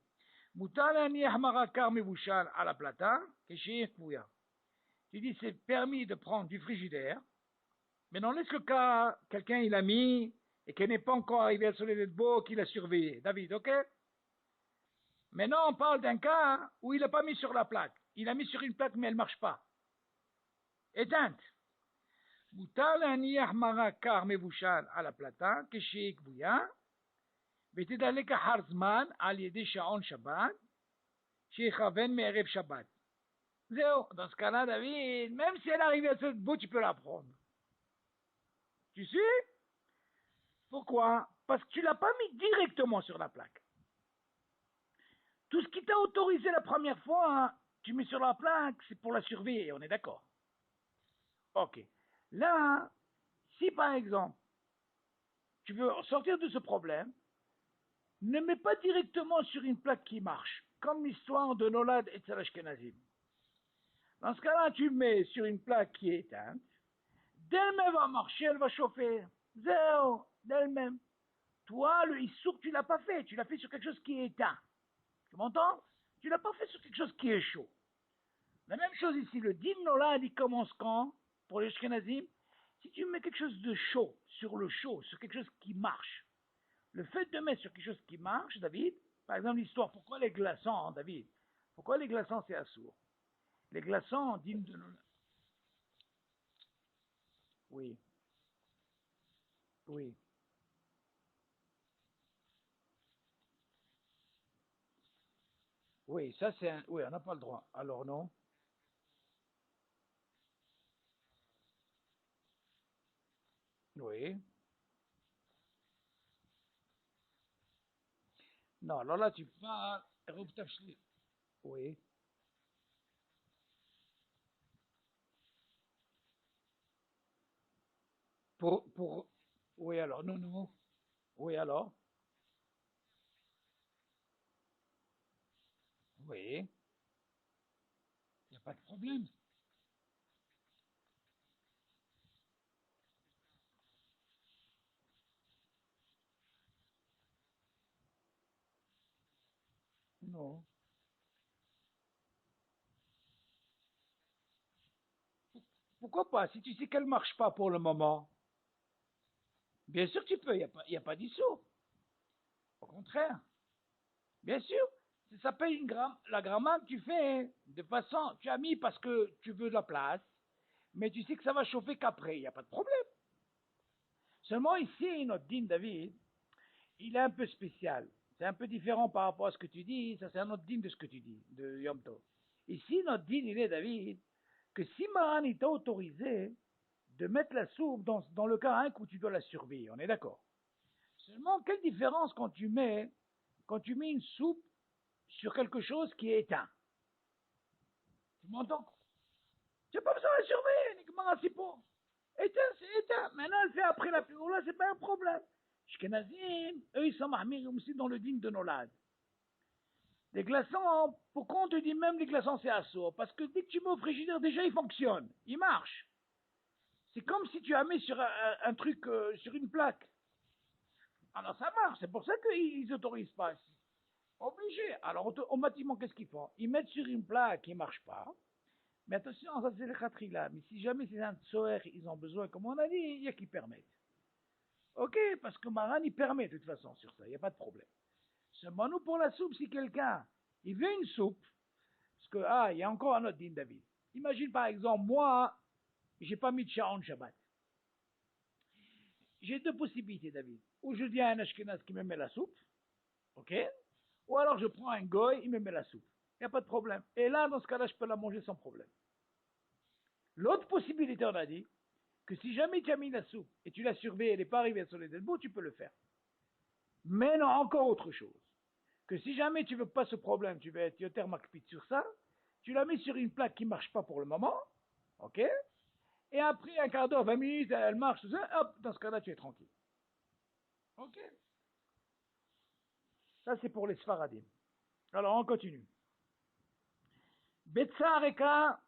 Moutalani ahmarakar mebouchal à la plata, kesheir kouya. Tu dis c'est permis de prendre du frigidaire, mais dans le cas, quelqu'un il a mis et qui n'est pas encore arrivé à Soleil de Beau, qu'il a surveillé. David, ok? Maintenant, on parle d'un cas où il n'a pas mis sur la plaque. Il a mis sur une plaque, mais elle ne marche pas. Éteinte. מותר להניח מרק קר מבושל על הפלטה כשהיא כבויה ותדלק אחר זמן על ידי שעון שבת שיכוון מערב שבת. זהו, dans ce cas-là, David, même si elle arrive à ce bout, tu peux la prendre. Tu sais? Pourquoi? Parce que tu ne l'as pas mis directement sur la plaque. Tout ce qui t'a autorisé la première fois, tu mets sur la plaque, c'est pour la surveiller, on est d'accord? Ok. Là, si par exemple, tu veux sortir de ce problème, ne mets pas directement sur une plaque qui marche, comme l'histoire de Nolad et Tzalashkenazim. Dans ce cas-là, tu mets sur une plaque qui est éteinte, d'elle-même va marcher, elle va chauffer. Zéro, d'elle-même. Toi, le issour, tu ne l'as pas fait, tu l'as fait sur quelque chose qui est éteint. Tu m'entends? Tu ne l'as pas fait sur quelque chose qui est chaud. La même chose ici, le din Nolad, il commence quand? Pour les Ashkenazim, si tu mets quelque chose de chaud, sur le chaud, sur quelque chose qui marche, le fait de mettre sur quelque chose qui marche, David, par exemple l'histoire, pourquoi les glaçons, David? Pourquoi les glaçons c'est assourd? Les glaçons, dîmes de nos... Oui, oui, oui, ça c'est un... Oui, on n'a pas le droit. Alors non. Oui. Non, alors là, tu parles... Oui. Pour... Oui, alors, non, non. Oui, alors. Oui, il n'y a pas de problème. Non. Pourquoi pas? Si tu sais qu'elle ne marche pas pour le moment, bien sûr tu peux, il y a pas d'issue. Au contraire, bien sûr. Ça s'appelle la grammaire que tu fais. Hein. De façon, tu as mis parce que tu veux de la place, mais tu sais que ça va chauffer qu'après, il n'y a pas de problème. Seulement ici, notre din David, il est un peu spécial. C'est un peu différent par rapport à ce que tu dis. Ça, c'est un autre din de ce que tu dis, de Yom Tov. Ici, notre din, il est, David, que si Maran il t'a autorisé de mettre la soupe dans le cas 1 où tu dois la surveiller, on est d'accord. Seulement, quelle différence quand tu mets une soupe sur quelque chose qui est éteint? Tu m'entends? Tu n'as pas besoin de la surveiller, uniquement un pas. Éteint, c'est éteint. Maintenant, elle fait après la là, c'est pas un problème. Shkenazim, eux, ils sont mahmir aussi dans le digne de Nolad. Les glaçons, pourquoi on te dit même les glaçons c'est assaut? Parce que dès que tu mets au frigidaire, déjà ils fonctionnent, ils marchent. C'est comme si tu as mis sur un truc, sur une plaque. Alors ça marche, c'est pour ça qu'ils n'autorisent pas. Obligé. Alors automatiquement, qu'est-ce qu'ils font? Ils mettent sur une plaque qui ne marche pas. Mais attention, ça c'est le khatrila. Mais si jamais c'est un tsoer, ils ont besoin, comme on a dit, il y a qui permettent. Ok, parce que Maran, il permet de toute façon sur ça, il n'y a pas de problème. Seulement nous, pour la soupe, si quelqu'un, il veut une soupe, parce que, il y a encore un autre din David. Imagine par exemple, moi, j'ai pas mis de Sharon Shabbat. J'ai deux possibilités, David. Ou je dis à un Ashkenaz qui me met la soupe, ok? Ou alors je prends un goy, il me met la soupe. Il n'y a pas de problème. Et là, dans ce cas-là, je peux la manger sans problème. L'autre possibilité, on a dit, que si jamais tu as mis la soupe et tu l'as surveillée, elle n'est pas arrivée sur les elbows, tu peux le faire. Mais non, encore autre chose. Que si jamais tu veux pas ce problème, tu veux être yoter makpit sur ça, tu la mets sur une plaque qui marche pas pour le moment, ok? Et après un quart d'heure, 20 minutes, elle marche, tout ça, hop, dans ce cas-là, tu es tranquille. Ok? Ça, c'est pour les Sfaradim. Alors, on continue. Betsareka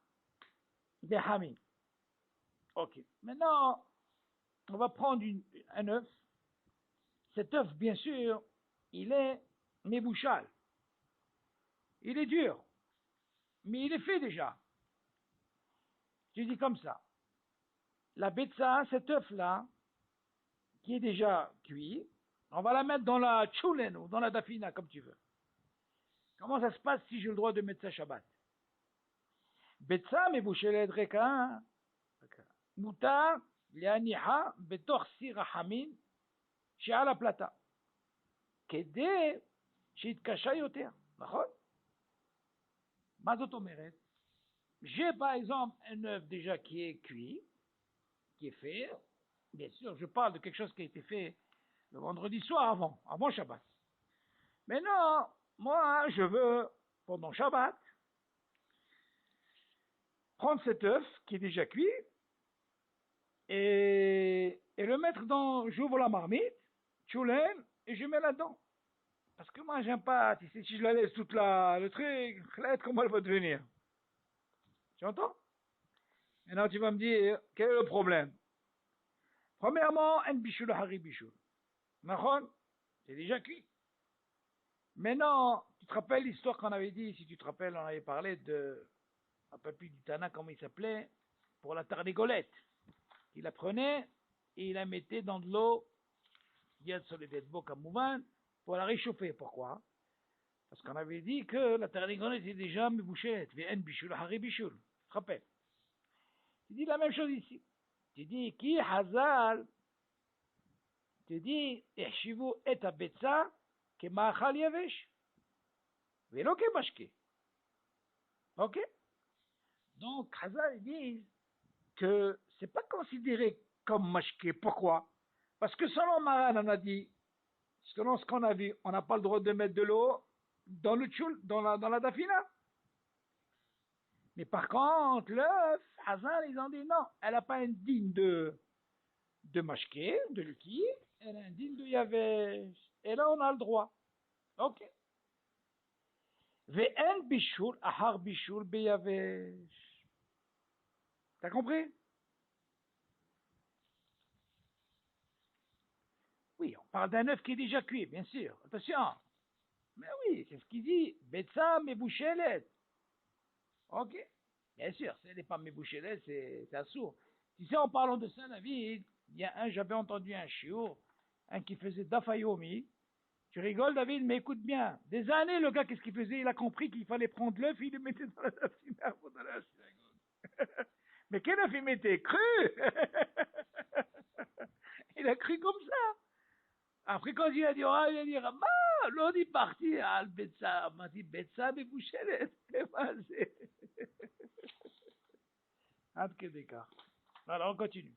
de Hami. Ok. Maintenant, on va prendre un œuf. Cet œuf, bien sûr, il est mébouchal. Il est dur. Mais il est fait déjà. Tu dis comme ça. La betsa, cet œuf-là, qui est déjà cuit, on va la mettre dans la tchoulen ou dans la dafina, comme tu veux. Comment ça se passe si j'ai le droit de mettre ça Shabbat? betsa מבושלת ריקה, מותר להניחה בתוך סיר החמין שעל הפלטה, כדי שיתקשה יותר, נכון? מה זאת אומרת? J'ai par exemple un œuf déjà qui est cuit, qui est fait, bien sûr, je parle de quelque chose qui a été fait le vendredi soir avant Shabbat. Maintenant, moi, je veux, pendant Shabbat, prendre cet œuf qui est déjà cuit et le mettre dans, j'ouvre la marmite, tchoulen, et je mets là-dedans. Parce que moi, j'aime pas, tu sais, si je la laisse toute le truc, comment elle va devenir? Tu entends? Maintenant, tu vas me dire, quel est le problème? Premièrement, un bichoul, hari bichoul. C'est déjà cuit. Maintenant, tu te rappelles l'histoire qu'on avait dit, si tu te rappelles, on avait parlé de, un peu plus du Tana, comment il s'appelait, pour la tarnégolette. Il la prenait et il la mettait dans de l'eau, Yad Soledet Bo Kamouvan, pour la réchauffer. Pourquoi? Parce qu'on avait dit que la Tarnigon était déjà Mebouchelet, V'en Bishul, Hari Bishul. Tu te rappelles? Tu dis la même chose ici. Tu dis, Ki Hazal, tu dis, Ehshivu et Abetza, Ke Ma'achal Yavesh. Velo Ke Mashke. Ok? Donc, Hazal dit que c'est pas considéré comme Mashke. Pourquoi? Parce que selon Maran, on a dit, selon ce qu'on a vu, on n'a pas le droit de mettre de l'eau dans le tchoul, dans la dafina. Mais par contre, l'œuf, Hazal, ils ont dit non, elle n'a pas un digne de mashké, de liquide, elle a un digne de yavesh. Et là, on a le droit. Ok. Ve'en bishul, ahar bishul beyavesh. T'as compris? Oui, on parle d'un œuf qui est déjà cuit, bien sûr. Attention. Mais oui, c'est ce qu'il dit. Betsa mebouchelet. Ok. Bien sûr, ce n'est pas mebouchelet, c'est assourd. Tu sais, en parlant de ça, David, j'avais entendu un chiour, un qui faisait dafayomi. Tu rigoles, David, mais écoute bien. Des années, le gars, qu'est-ce qu'il faisait? Il a compris qu'il fallait prendre l'œuf, il le mettait dans la synagogue. Mais quel œuf il mettait? Cru. Il a cru comme ça. Après, quand il a dit, oh, il a dit, bah, l'on est parti à Betsa. On m'a dit, Betsa, mais bouchez-les. Un que d'écart. Alors, on continue.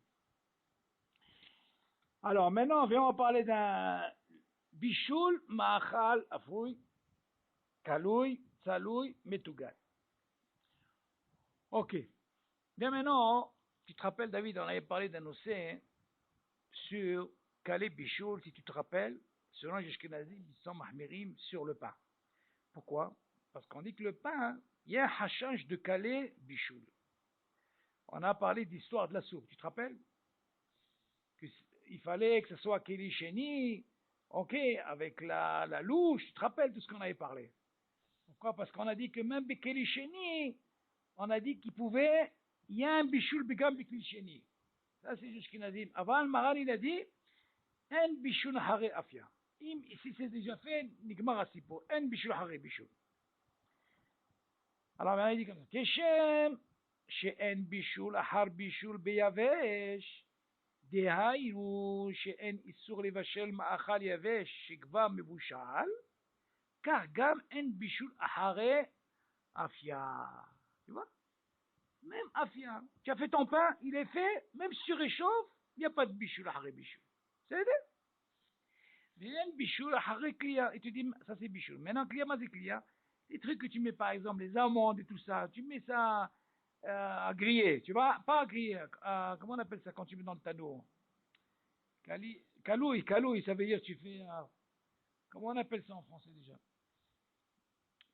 Alors, maintenant, on va parler d'un bichoul, ma'achal, afoui, kaloui, tsaloui, metougal. Ok. Bien maintenant, tu te rappelles, David, on avait parlé d'un océan sur Kalé Bichoul, si tu te rappelles, selon les Ashkenazim, ils sont mahmirim sur le pain. Pourquoi? Parce qu'on dit que le pain, il y a un hachage de Kalé Bichoul. On a parlé d'histoire de la soupe, tu te rappelles? Il fallait que ce soit Keli Sheni, ok, avec la louche, tu te rappelles de ce qu'on avait parlé? Pourquoi? Parce qu'on a dit que même Keli Sheni, on a dit qu'il pouvait, il y a un Bichoul Begam Keli Sheni. Ça, c'est juste qu'il a dit. Avant, le Maral, il a dit, en Bichoul Hare Afia. Ici, c'est déjà fait, Nigmar Asipo, en Bichoul Hare Bichoul. Alors, il a dit comme ça, Keshem, she'en Bichoul Ahar Bichoul Beyavesh, דהיינו שאין איסור לבשל מאכל יבש שכבר מבושל, כך גם אין בישול אחרי אפיה. Tu vois? Même afia. Tu as fait ton pain, il est fait, même si tu réchauffes, il n'y a pas de bichoul אחרי bichoul. C'est vrai? ואין בישול אחרי קלייה. Et tu dis, ça c'est bichoul. Maintenant, קלייה, מה זה קלייה? Les trucs que tu mets par exemple, les amandes et tout ça, tu mets ça à griller, tu vois? Pas à griller, comment on appelle ça quand tu mets dans le tanour? Caloui, ça veut dire tu fais, comment on appelle ça en français déjà?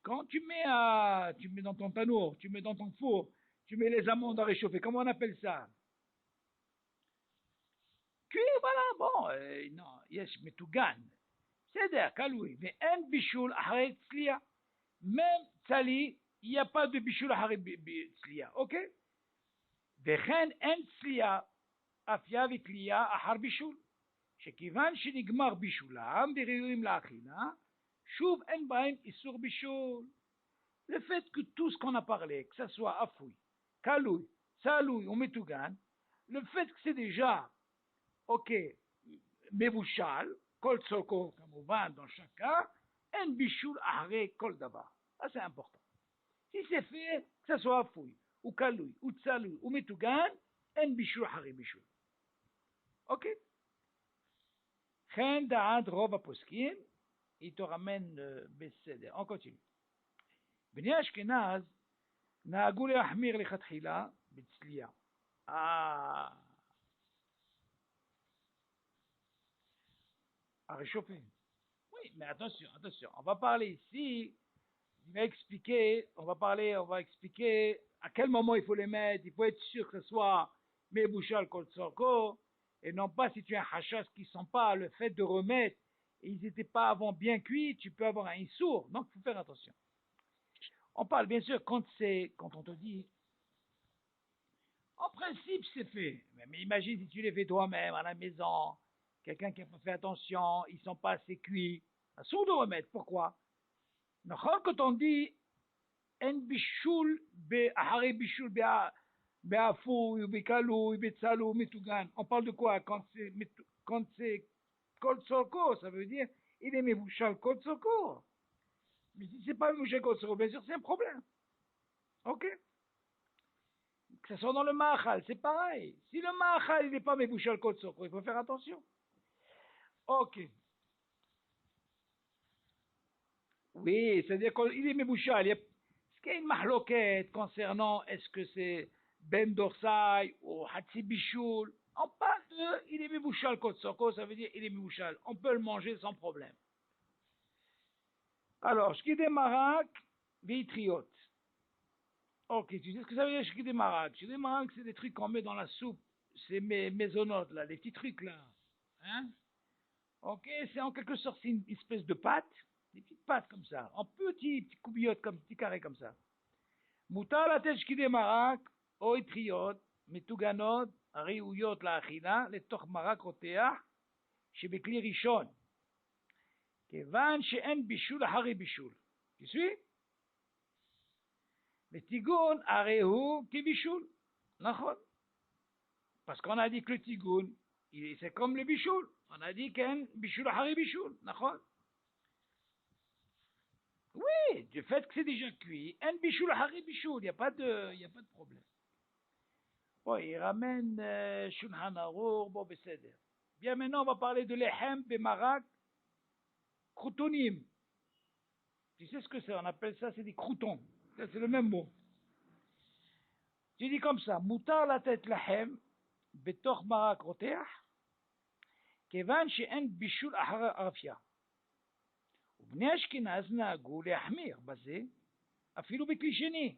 Quand tu mets dans ton tanour, tu mets dans ton four, tu mets les amandes à réchauffer, comment on appelle ça? Cuit, voilà, bon, non, yes, mais tout gagne. C'est-à-dire, caloui, mais un bichoul arrête tzlia. Même tzali, il n'y a pas de bichoul arrête tzlia, ok? וכן אין צלייה, אפיה וקלייה אחר בישול. שכיוון שנגמר בישולם וראויים לאכילה, שוב אין בהם איסור בישול. Le fait que tout ce qu'on a parlé, que ce soit afoui, kaloui, saloui ou metougan, le fait que c'est déjà, ok, מבושל, כל צורכו כמובן dans chaque cas, אין בישול אחרי כל דבר. Ça c'est important. Si c'est fait, que ce soit afoui, ou kaloui, ou tsaloui, ou metougan, אין בישול אחרי בישול. Ok? Chen da'ad rov aposkim, il te ramène בסדר. On continue. בני אשכנז נהגו להחמיר לכתחילה בצלייה. À réchauffer. Oui, mais attention, on va parler ici, on va expliquer à quel moment il faut les mettre, il faut être sûr que ce soit mebouchal kol tzorko, et non pas si tu as un hachas qui ne sent pas le fait de remettre, et ils n'étaient pas avant bien cuits, tu peux avoir un issour, donc il faut faire attention. On parle bien sûr quand on te dit, en principe c'est fait, mais imagine si tu les fais toi-même à la maison, quelqu'un qui n'a pas fait attention, ils ne sont pas assez cuits, un sourd de remettre, pourquoi? Quand on dit en bishul ahare bishul be'afou, be'kalou, be'tzalou, metougan, on parle de quoi quand c'est kol soko, ça veut dire il est mebouchal kol soko. Mais si c'est pas mebouchal kol soko, bien sûr c'est un problème. Ok? Que ce soit dans le ma'achal, c'est pareil. Si le ma'achal il n'est pas mebouchal kol soko, il faut faire attention. Ok. Oui, c'est-à-dire qu'il est mebouchal. Est-ce qu'il y a une mahloquette concernant est-ce que c'est ben dorsai ou hatsi bichoul? On parle de il est mebouchal kotsoko, ça veut dire il est mebouchal. On peut le manger sans problème. Alors, shkide marak, vitriot. Ok, tu sais ce que ça veut dire shkide marak? Shkide marak, c'est des trucs qu'on met dans la soupe. C'est mes maisonnotes là, les petits trucs là. Hein? Ok, c'est en quelque sorte c'est une espèce de pâte, des petites pâtes comme ça, en petits coubillottes, comme petits carrés comme ça. Moutar la tête shkide marak, oitriot, metuganot, ראויות לאכילה לתוך מרק רותח שבכלי ראשון, כיוון שאין בישול אחרי בישול. Tu suis? וטיגון הרי הוא כבישול, נכון? parce qu'on a dit que le tigoun, c'est comme le bichoul. On a dit qu'un bichoul אחרי bichoul, נכון? Oui, du fait que c'est déjà cuit, un bichoul אחרי bichoul, il n'y a pas de problème. Bon, il ramène Shulchan Aruch, bon, beseder. Bien, maintenant, on va parler de l'ehem bemarak croutonim. Tu sais ce que c'est? On appelle ça, c'est des croutons. C'est le même mot. Tu dis comme ça, moutar la tête l'ehem betoch marak roteach, kevan she'en bishul ahar arafia. ובני אשכנז נהגו להחמיר בזה, אפילו בכלי שני,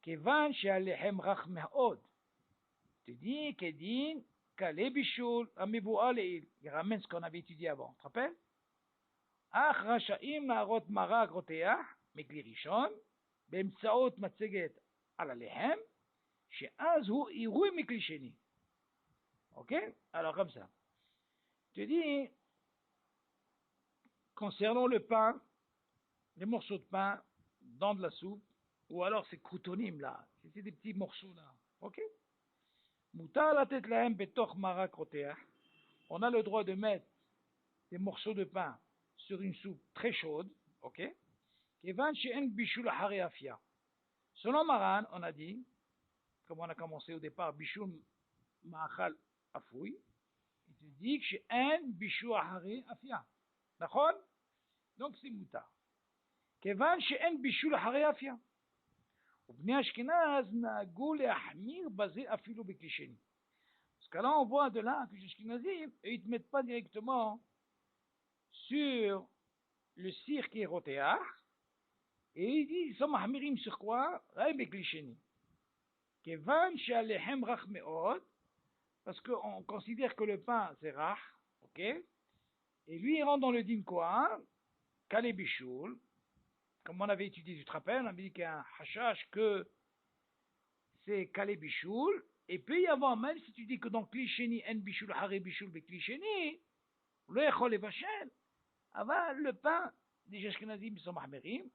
כיוון שהלחם רך מאוד. תדין כדין קלה בישול המבואה לעיל. Il ramène ce qu'on avait étudié avant, tu te rappelles? אך רשאים להראות מרק רותח מכלי ראשון באמצעות מצגת על הלחם, שאז הוא עירוי מכלי שני. Ok? Alors comme ça. Tu dis, concernant le pain, les morceaux de pain dans de la soupe, ou alors ces croutonimes là, c'est des petits morceaux là. Ok? מותר לתת להם בתוך מרק רותח. On a le droit de mettre des morceaux de pain sur une soupe très chaude, ok? כיוון שאין בישול אחרי אפייה. Selon Maran, on a dit, comme on a commencé au départ, בישול מאכל אפוי, il te dit que שאין בישול אחרי אפייה. נכון? Donc c'est מותר. כיוון שאין בישול אחרי אפייה. ובני אשכנז נהגו להחמיר בזה אפילו בכלי שני. Parce que là, on voit de là que les Ashkenazim, ils ne te mettent pas directement sur le cire qui est rotéar, et ils disent, ils sont mahmirim sur quoi? Avec les chénis. Kevan she'alehem rach me'od, parce qu'on considère que le pain, c'est rach, ok? Et lui, il rentre dans le din quoi? Kale bichoul, comme on avait étudié, tu te rappelles, on avait dit qu'il y a un hashash que c'est kale bichoul, et puis y avoir, même si tu dis que dans Klisheni, en bichoul, hare bichoul, be Klisheni, le echol et vachel, אבל le pain, des Ashkenazim, ils sont mahmerim,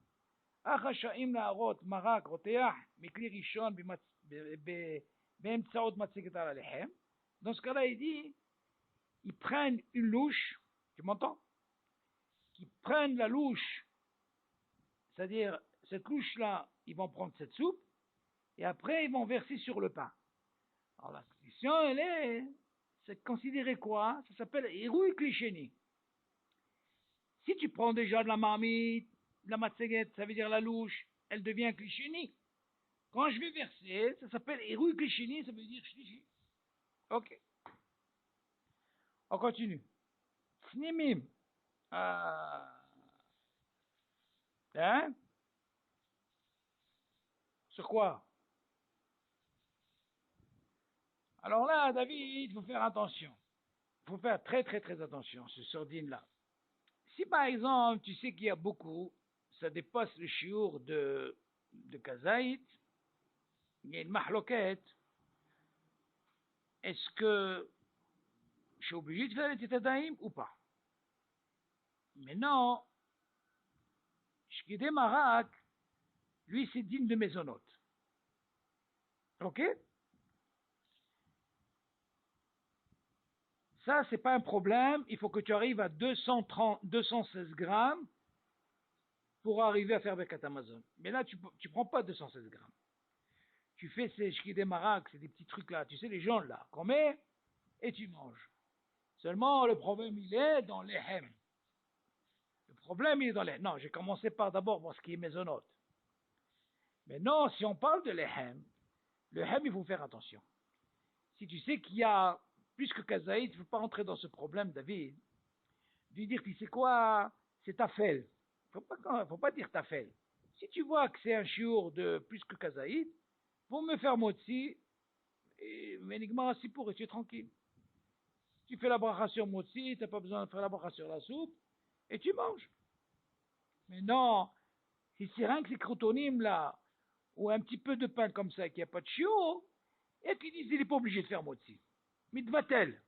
אך רשאים להראות מרק רותח מכלי ראשון באמצעות מצגת על הלחם. Dans ce cas-là, il dit, ils prennent une louche, tu m'entends? Ils prennent la louche, c'est-à-dire, cette louche-là, ils vont prendre cette soupe, et après, ils vont verser sur le pain. Alors la question, elle est, c'est considéré quoi? Ça s'appelle Irouï Klisheni. Si tu prends déjà de la marmite, de la matzeget, ça veut dire la louche, elle devient Klisheni. Quand je vais verser, ça s'appelle Irouï Klisheni, ça veut dire Shlishi. Ok. On continue. Snimim. Hein? Sur quoi? Alors là, David, il faut faire attention. Il faut faire très très très attention, ce sordine-là. Si par exemple, tu sais qu'il y a beaucoup, ça dépasse le chiour de Kazaït, il y a une mahloquette, est-ce que je suis obligé de faire les tétadaïm ou pas? Mais non, Shkidé Marak, lui, c'est digne de mésonote. Ok? Ça, c'est pas un problème. Il faut que tu arrives à 216 grammes pour arriver à faire Bekat Amazon. Mais là, tu prends pas 216 grammes. Tu fais ces shkidé marak, c'est des petits trucs là, tu sais, les gens là, qu'on met et tu manges. Seulement, le problème, il est dans les hem. Le problème, il est dans les... Non, j'ai commencé par d'abord voir ce qui est mésonote. Mais non, si on parle de l'ehem, le hem, il faut faire attention. Si tu sais qu'il y a plus que kazaïd, il ne faut pas rentrer dans ce problème, David, de dire, tu sais quoi, c'est tafel. Il ne faut pas dire tafel. Si tu vois que c'est un chiour de plus que kazaïd, pour me faire motzi, et Ménigma, si pour et tu es tranquille. Tu fais la bracha sur motzi, tu n'as pas besoin de faire la bracha sur la soupe, et tu manges. Mais non, si c'est rien que ces croutonimes là, ou un petit peu de pain comme ça, qu'il n'y a pas de chiot, et qu'ils disent qu'il n'est pas obligé de faire motzi. Mitvatel.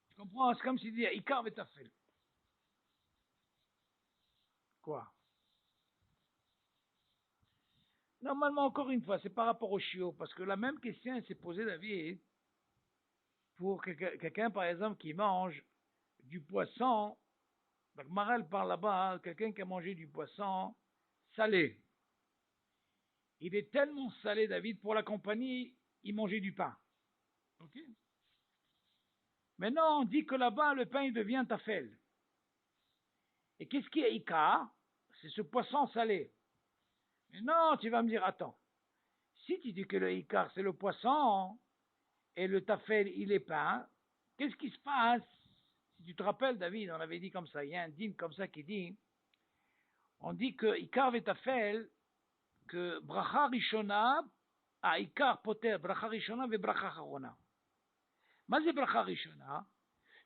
Tu comprends? C'est comme s'il dit Ikar vetafel. Quoi? Normalement, encore une fois, c'est par rapport au chiot, parce que la même question s'est posée, David, pour quelqu'un, par exemple, qui mange du poisson. Donc, Maral parle là-bas, hein, quelqu'un qui a mangé du poisson salé. Il est tellement salé, David, pour la compagnie, il mangeait du pain. Ok? Maintenant, on dit que là-bas, le pain, il devient tafel. Et qu'est-ce qui est Ika? C'est ce poisson salé. Mais non, tu vas me dire, attends, si tu dis que le Icar, c'est le poisson, et le tafel, il est pain, qu'est-ce qui se passe? Si tu te rappelles, David, on avait dit comme ça, il y a un dîme comme ça qui dit, on dit que Icar et tafel, que bracha rishona, à Icar poter, bracha rishona ve bracha charona. Mais c'est bracha rishona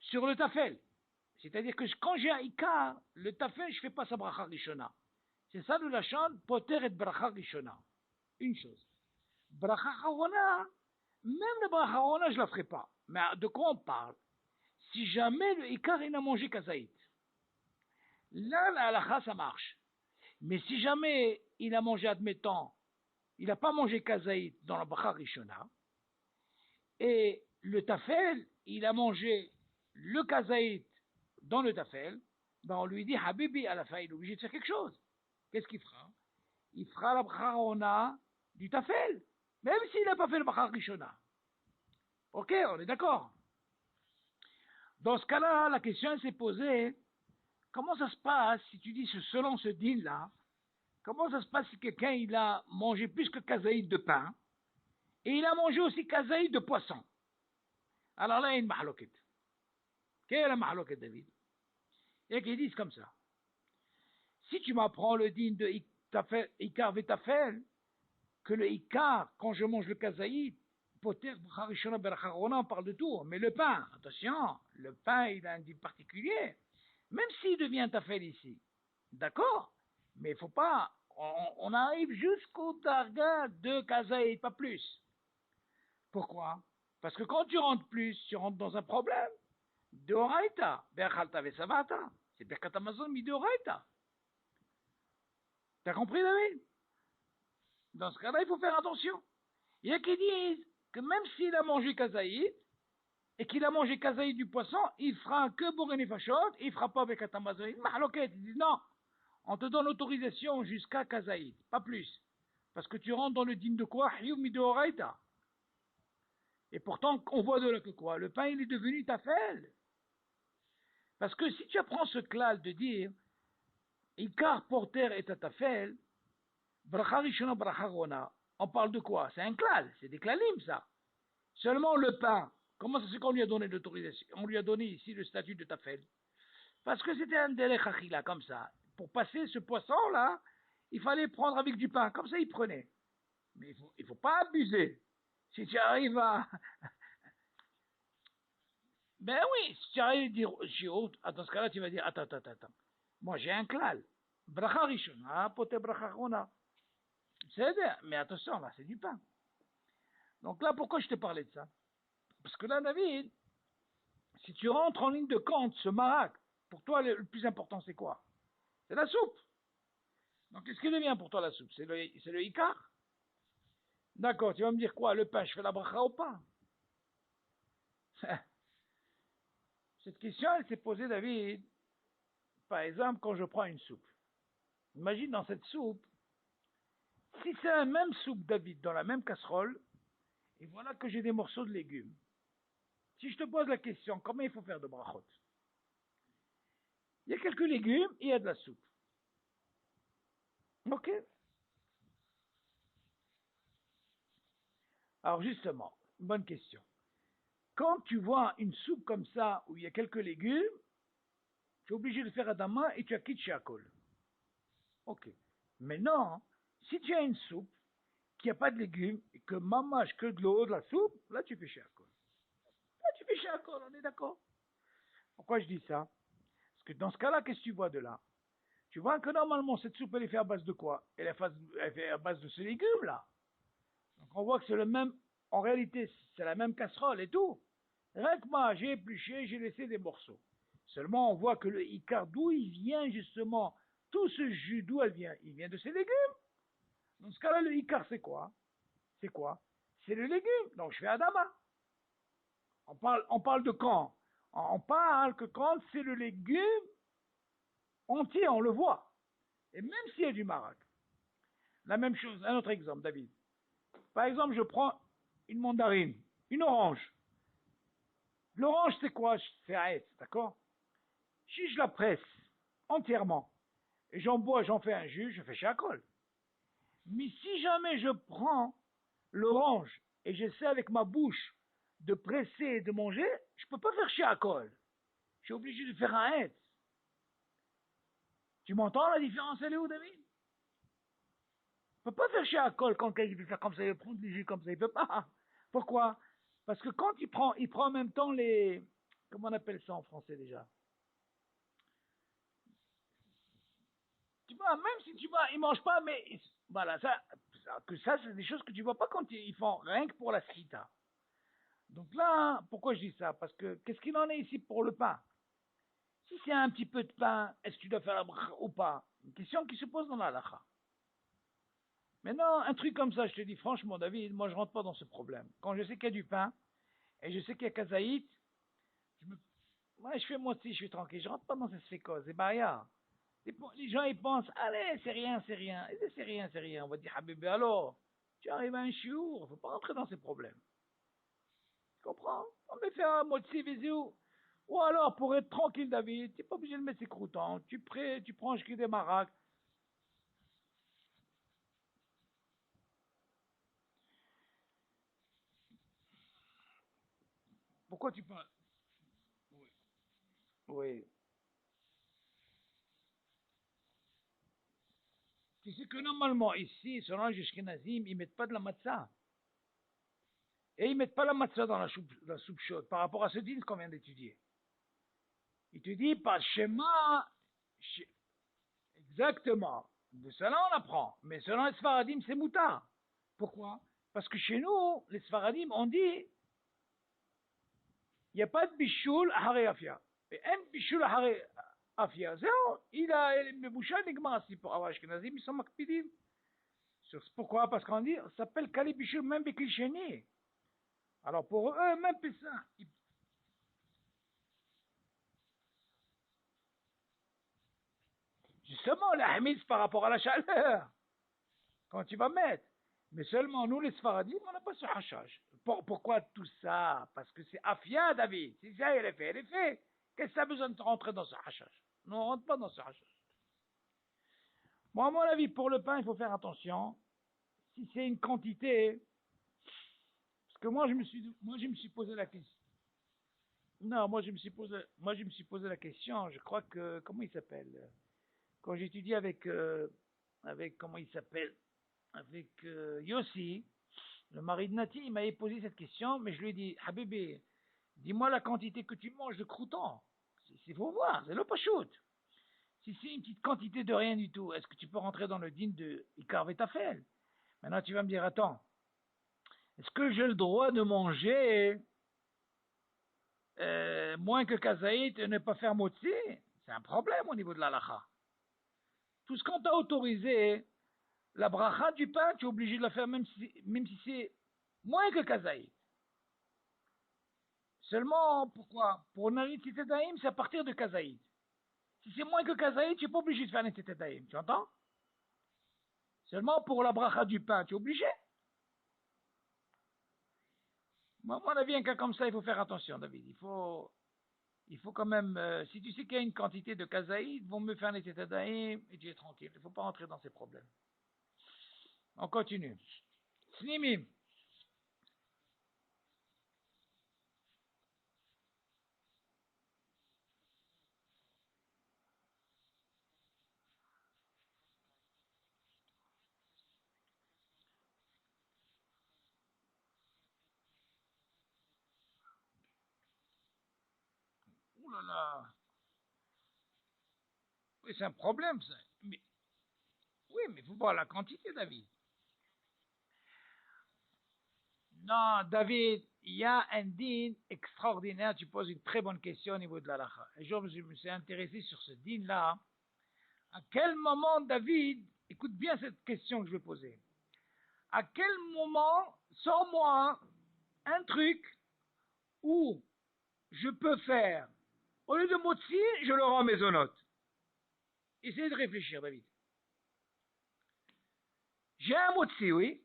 sur le tafel. C'est-à-dire que quand j'ai un Icar, le tafel, je ne fais pas sa bracha rishona. C'est ça le lachon, poter et bracha rishona. Une chose. Bracha charona, même le bracha charona, je ne la ferai pas. Mais de quoi on parle? Si jamais le Icar, il n'a mangé kazaït. Là, la halakha, ça marche. Mais si jamais il a mangé, admettons, il n'a pas mangé kazaït dans la bracha rishona, et le tafel, il a mangé le kazaït dans le tafel, ben on lui dit, Habibi, à la fin, il est obligé de faire quelque chose. Qu'est-ce qu'il fera? Il fera la bracha rona du tafel, même s'il n'a pas fait le bracha rishona. Ok, on est d'accord. Dans ce cas-là, la question s'est posée, comment ça se passe si tu dis selon ce deal-là, comment ça se passe si quelqu'un il a mangé plus que kazaïd de pain, et il a mangé aussi kazaïd de poisson? Alors là, il y a une mahloket. Quelle est la mahloket, David? Et qu'ils disent comme ça. Si tu m'apprends le din de Ikar Vetafel, que le Ikar, quand je mange le kazaïd, Poter, Bacharishona, Beracharona, on parle de tout. Mais le pain, attention, le pain, il a un din particulier. Même s'il devient tafel ici. D'accord? Mais il faut pas. On arrive jusqu'au targa de kazaïd, pas plus. Pourquoi? Parce que quand tu rentres plus, tu rentres dans un problème. De Oraita. Berchalta Vesavata. C'est Berkat Amazon, mais de Oraita. T'as compris, David? Dans ce cas-là, il faut faire attention. Il y a qui disent que même s'il a mangé kazaïd, et qu'il a mangé kazaïd du poisson, il fera que Bourene Fachot, il fera pas avec Atamazoïd. Mahloket, ils disent non, on te donne l'autorisation jusqu'à kazaïd, pas plus. Parce que tu rentres dans le dîme de quoi? Hiyum de Oraita. Et pourtant, on voit de là que quoi? Le pain, il est devenu tafel. Parce que si tu apprends ce klal de dire, Ikar porter et tafel, bracha rishona, bracha rona, on parle de quoi? C'est un klal, c'est des klalim ça. Seulement le pain, comment ça se fait qu'on lui a donné l'autorisation? On lui a donné ici le statut de tafel. Parce que c'était un derech achila, comme ça. Pour passer ce poisson-là, il fallait prendre avec du pain, comme ça il prenait. Mais il faut pas abuser. Si tu arrives à... Ben oui, si tu arrives à dire, dans ce cas-là, tu vas dire, attends. Moi, j'ai un klal. Bracha rishona, pote bracha rona. C'est bien, mais attention, là, c'est du pain. Donc là, pourquoi je te parlais de ça? Parce que là, David, si tu rentres en ligne de compte, ce marak, pour toi, le plus important, c'est quoi? C'est la soupe. Donc, qu'est-ce qui devient pour toi la soupe? C'est le Icar? D'accord, tu vas me dire quoi? Le pain, je fais la bracha ou pas? Cette question, elle s'est posée, David, par exemple, quand je prends une soupe. Imagine dans cette soupe, si c'est la même soupe, David, dans la même casserole, et voilà que j'ai des morceaux de légumes. Si je te pose la question, comment il faut faire de brachot? Il y a quelques légumes et il y a de la soupe. Ok. Alors justement, bonne question. Quand tu vois une soupe comme ça, où il y a quelques légumes, tu es obligé de faire à ta main et tu as chez Akol. Ok. Mais non, si tu as une soupe qui n'a pas de légumes et que mâche que de l'eau, de la soupe, là tu fais chez Akol. Là tu fais chez Akol, on est d'accord? Pourquoi je dis ça? Parce que dans ce cas-là, qu'est-ce que tu vois de là? Tu vois que normalement cette soupe elle est faite à base de quoi? Elle est faite à base de ces légumes là. Donc on voit que c'est le même, en réalité c'est la même casserole et tout. Rien que moi j'ai épluché, j'ai laissé des morceaux. Seulement on voit que le Icar, d'où il vient justement, tout ce jus, d'où elle vient? Il vient de ces légumes. Dans ce cas-là, le Icar c'est quoi? C'est quoi? C'est le légume. Donc je fais Adama. On parle de quand? On parle que quand c'est le légume entier, on le voit. Et même s'il y a du marac. La même chose, un autre exemple, David. Par exemple, je prends une mandarine, une orange. L'orange, c'est quoi? C'est Aès, d'accord? Si je la presse entièrement et j'en bois, j'en fais un jus, je fais chacol. Mais si jamais je prends l'orange et j'essaie avec ma bouche de presser et de manger, je ne peux pas faire chacol. Je suis obligé de faire un Aès. Tu m'entends la différence, elle est où, David? Il ne peut pas faire chacol quand il veut faire comme ça, il veut prendre du jus comme ça, il ne peut pas. Pourquoi? Parce que quand il prend en même temps les. Comment on appelle ça en français déjà? Tu vois, même si tu vois, ils mangent pas, mais voilà, ça c'est des choses que tu vois pas quand ils font rien que pour la srita. Donc là, pourquoi je dis ça? Parce que qu'est-ce qu'il en est ici pour le pain? Si c'est un petit peu de pain, est-ce que tu dois faire la bracha ou pas? Une question qui se pose dans la lacha. Maintenant, un truc comme ça, je te dis franchement, David, moi je rentre pas dans ce problème. Quand je sais qu'il y a du pain et je sais qu'il y a kazaït, moi je fais moi aussi, je suis tranquille, je rentre pas dans cette fécose, c'est barrière. Les gens ils pensent, allez, c'est rien, c'est rien. Et c'est rien, c'est rien. On va dire, Habibé, alors, tu arrives à un chiour, faut pas rentrer dans ces problèmes. Tu comprends? On va faire un motzi visou. Ou alors, pour être tranquille, David, tu n'es pas obligé de mettre ses croutons. Tu prends que des maracas. Pourquoi tu parles? Oui. Oui. Tu sais que normalement, ici, selon les Ashkenazim, ils mettent pas de la matzah. Et ils mettent pas la matzah dans la soupe chaude par rapport à ce din qu'on vient d'étudier. Il te dit, par schéma, exactement. De cela, on apprend. Mais selon les Sfaradim, c'est moutard. Pourquoi? Parce que chez nous, les Sfaradim, on dit, il n'y a pas de bichoul hare afia. Et un bichoul hare afia. Zéro. Il a les bouchons nigma. Si pour avoir Ashkenazim, ils sont makpidim. Pourquoi? Parce qu'on dit, ça s'appelle kali bichoul même beklichéni. Alors pour eux, même ça. Justement, la hamise par rapport à la chaleur. Quand tu vas mettre. Mais seulement nous, les Sfaradim, on n'a pas ce hachage. Pourquoi tout ça? Parce que c'est Afia, David. Si ça, elle est fait, elle est fait. Qu'est-ce que ça a besoin de rentrer dans ce hachage? Non, on ne rentre pas dans ce hachage. Bon, à mon avis, pour le pain, il faut faire attention. Si c'est une quantité, parce que moi, je me suis posé la question. Non, moi, je me suis posé la question. Je crois que, comment il s'appelle? Quand j'étudie avec, comment il s'appelle? Avec Yossi, le mari de Nati, il m'avait posé cette question, mais je lui ai dit, Habibi, dis-moi la quantité que tu manges de croutons. C'est faut voir, c'est le pachout. Si c'est une petite quantité de rien du tout, est-ce que tu peux rentrer dans le din de Ikar Vetafel? Maintenant, tu vas me dire, attends, est-ce que j'ai le droit de manger moins que kazaït et ne pas faire motzi? C'est un problème au niveau de l'alacha. Tout ce qu'on t'a autorisé, la bracha du pain, tu es obligé de la faire même si c'est moins que kazaïd. Seulement, pourquoi? Pour Narit Daïm, c'est à partir de kazaïd. Si c'est moins que kazaïd, tu n'es pas obligé de faire Narit Daïm. Tu entends? Seulement pour la bracha du pain, tu es obligé. Moi, à mon avis, un cas comme ça, il faut faire attention, David. Il faut quand même, si tu sais qu'il y a une quantité de kazaïd, vont me faire Narit Daïm et tu es tranquille. Il ne faut pas rentrer dans ces problèmes. On continue. Snimim. Ouh là là. Oui, c'est un problème, ça. Oui, mais il faut voir la quantité, David. Non, David, il y a un din extraordinaire. Tu poses une très bonne question au niveau de la lacha. Un jour, je me suis intéressé sur ce din-là. À quel moment, David, écoute bien cette question que je vais poser. À quel moment, sors-moi un truc où je peux faire, au lieu de motzi, je le rends maisonnote. Essayez de réfléchir, David. J'ai un motzi, oui.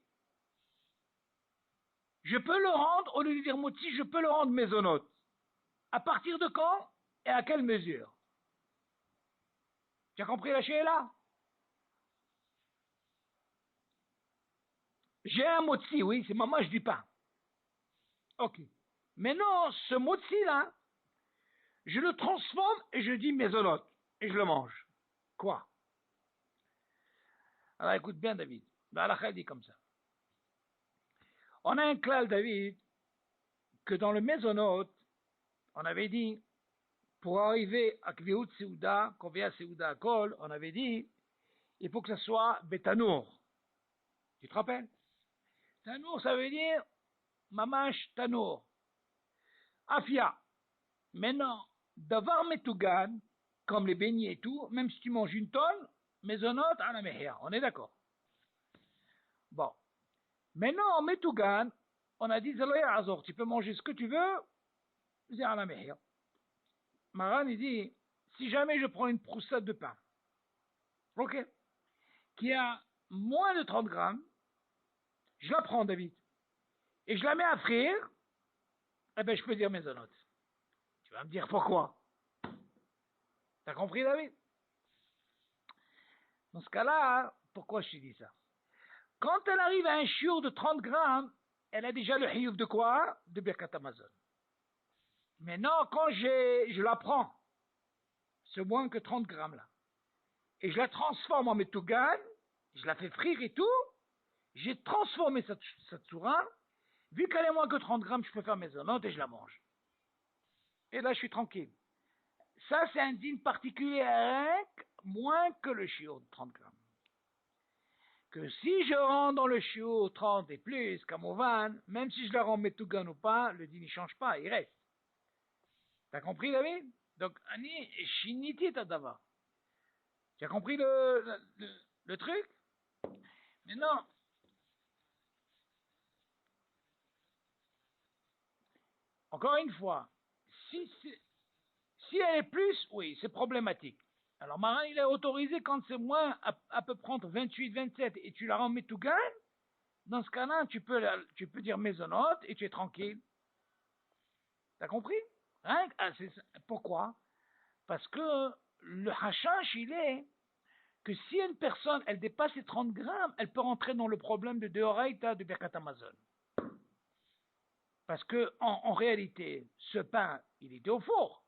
Je peux le rendre, au lieu de dire motzi, je peux le rendre maisonnote. À partir de quand et à quelle mesure? Tu as compris la là? J'ai un motzi, oui, c'est mamash du pain. Ok. Maintenant, ce motzi-là, je le transforme et je dis maisonnote. Et je le mange. Quoi? Alors écoute bien, David. La dit comme ça. On a un clal, David, que dans le maisonnote, on avait dit, pour arriver à Kviut Seuda, Kovea Seuda Kol, on avait dit, il faut que ce soit Betanour. Tu te rappelles? Tanour, ça veut dire Mamash Tanour. Afia. Maintenant, Davar Metugan, comme les beignets et tout, même si tu manges une tonne, maisonnote à la mehia. On est d'accord? Bon. Maintenant, en Metugan, on a dit Zaloya Azor, tu peux manger ce que tu veux, c'est à la mehia. Maran, il dit, si jamais je prends une proussade de pain, ok, qui a moins de 30 grammes, je la prends, David, et je la mets à frire, eh ben, je peux dire maisonnote. Tu vas me dire pourquoi? T'as compris, David? Dans ce cas-là, pourquoi je te dis ça? Quand elle arrive à un chiour de 30 grammes, elle a déjà le hiouf de quoi? De Birkat Amazon. Maintenant, quand je la prends, ce moins que 30 grammes là, et je la transforme en metougan, je la fais frire et tout, j'ai transformé cette soura, vu qu'elle est moins que 30 grammes, je peux faire mes zonotes et je la mange. Et là, je suis tranquille. Ça, c'est un dîne particulier avec moins que le chiot de 30 grammes. Que si je rends dans le chiot 30 et plus, comme au van, même si je la rends metougan ou pas, le dîne ne change pas, il reste. T'as compris, David? Donc, Ani, Shiniti Tadava. Tu as compris le truc? Mais non. Encore une fois, si, si elle est plus, oui, c'est problématique. Alors, Marin, il est autorisé quand c'est moins, à peu prendre 28, 27, et tu la rends Metougan. Dans ce cas-là, tu peux dire maisonnote et tu es tranquille. T'as compris? Hein? Ah, pourquoi? Parce que le hashash, il est que si une personne, elle dépasse les 30 grammes, elle peut rentrer dans le problème de Deoraita de Birkat Amazon. Parce que, en réalité, ce pain, il était au four.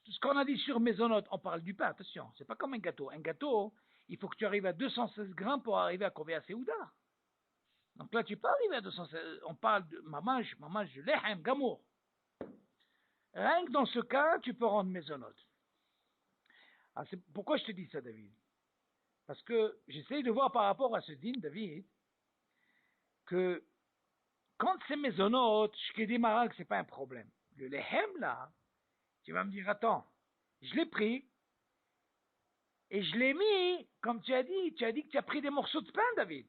Tout ce qu'on a dit sur maisonnote, on parle du pain, attention, c'est pas comme un gâteau. Un gâteau, il faut que tu arrives à 216 grammes pour arriver à Kovea Seuda. Donc là, tu peux arriver à 216, on parle de mamage, lehem, gamour. Rien que dans ce cas, tu peux rendre maisonnote. Ah, pourquoi je te dis ça, David? Parce que j'essaye de voir par rapport à ce dîne, David, que quand c'est maisonnote, je te dis, Marak, c'est pas un problème. Le lehem, là, tu vas me dire, attends, je l'ai pris, Et je l'ai mis, comme tu as dit que tu as pris des morceaux de pain, David.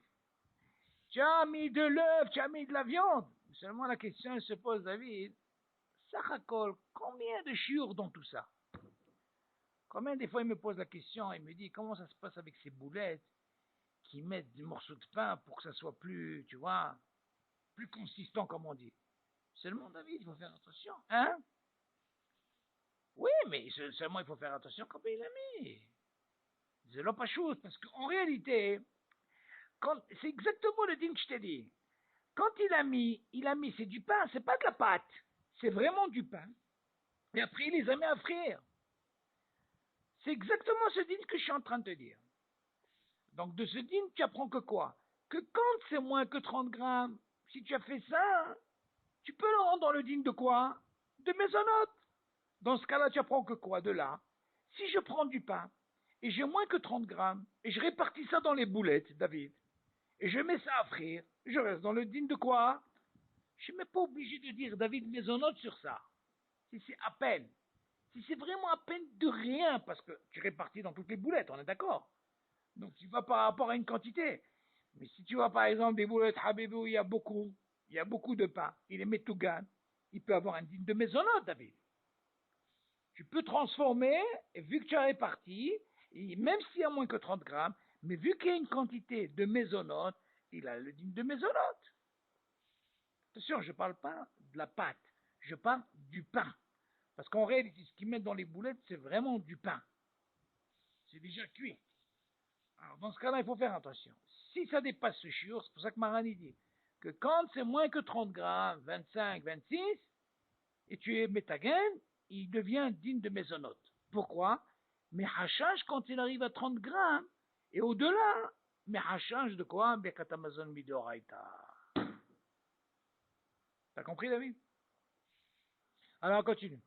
Tu as mis de l'œuf, tu as mis de la viande. Seulement la question se pose, David, Sachakol, combien de chiours dans tout ça? Combien des fois il me pose la question, il me dit comment ça se passe avec ces boulettes qui mettent des morceaux de pain pour que ça soit plus, tu vois, plus consistant comme on dit. Seulement David, il faut faire attention, hein? Oui, mais seulement il faut faire attention quand il a mis. C'est là pas chose, parce qu'en réalité, c'est exactement le dîme que je t'ai dit. Quand il a mis, c'est du pain, c'est pas de la pâte, c'est vraiment du pain. Et après, il les a mis à frire. C'est exactement ce dîme que je suis en train de te dire. Donc de ce dîme, tu apprends que quoi? Que quand c'est moins que 30 grammes, si tu as fait ça, tu peux le rendre dans le dîme de quoi? De mésonote. Dans ce cas-là, tu apprends que quoi? De là. Si je prends du pain, et j'ai moins que 30 grammes, et je répartis ça dans les boulettes, David, et je mets ça à frire, je reste dans le dîme de quoi? Je suis même pas obligé de dire David mésonote sur ça. Si c'est à peine. Si c'est vraiment à peine de rien, parce que tu répartis dans toutes les boulettes, on est d'accord? Donc tu vas par rapport à une quantité. Mais si tu vois par exemple des boulettes Habibou, il y a beaucoup de pain, il est métougan, il peut avoir un dîme de mésonote, David. Tu peux transformer, et vu que tu as réparti, et même s'il y a moins que 30 grammes, mais vu qu'il y a une quantité de mésonote, il a le dîme de mésonote. Attention, je ne parle pas de la pâte, je parle du pain. Parce qu'en réalité, ce qu'ils mettent dans les boulettes, c'est vraiment du pain. C'est déjà cuit. Alors, dans ce cas-là, il faut faire attention. Si ça dépasse ce chiot, c'est pour ça que Marani dit que quand c'est moins que 30 grammes, 25, 26, et tu es métagen, il devient digne de mésonote. Pourquoi? Mais hachage quand il arrive à 30 grammes, et au-delà, mais hachage de quoi? Bekatamazon midoraita. T'as compris, David? Alors, on continue.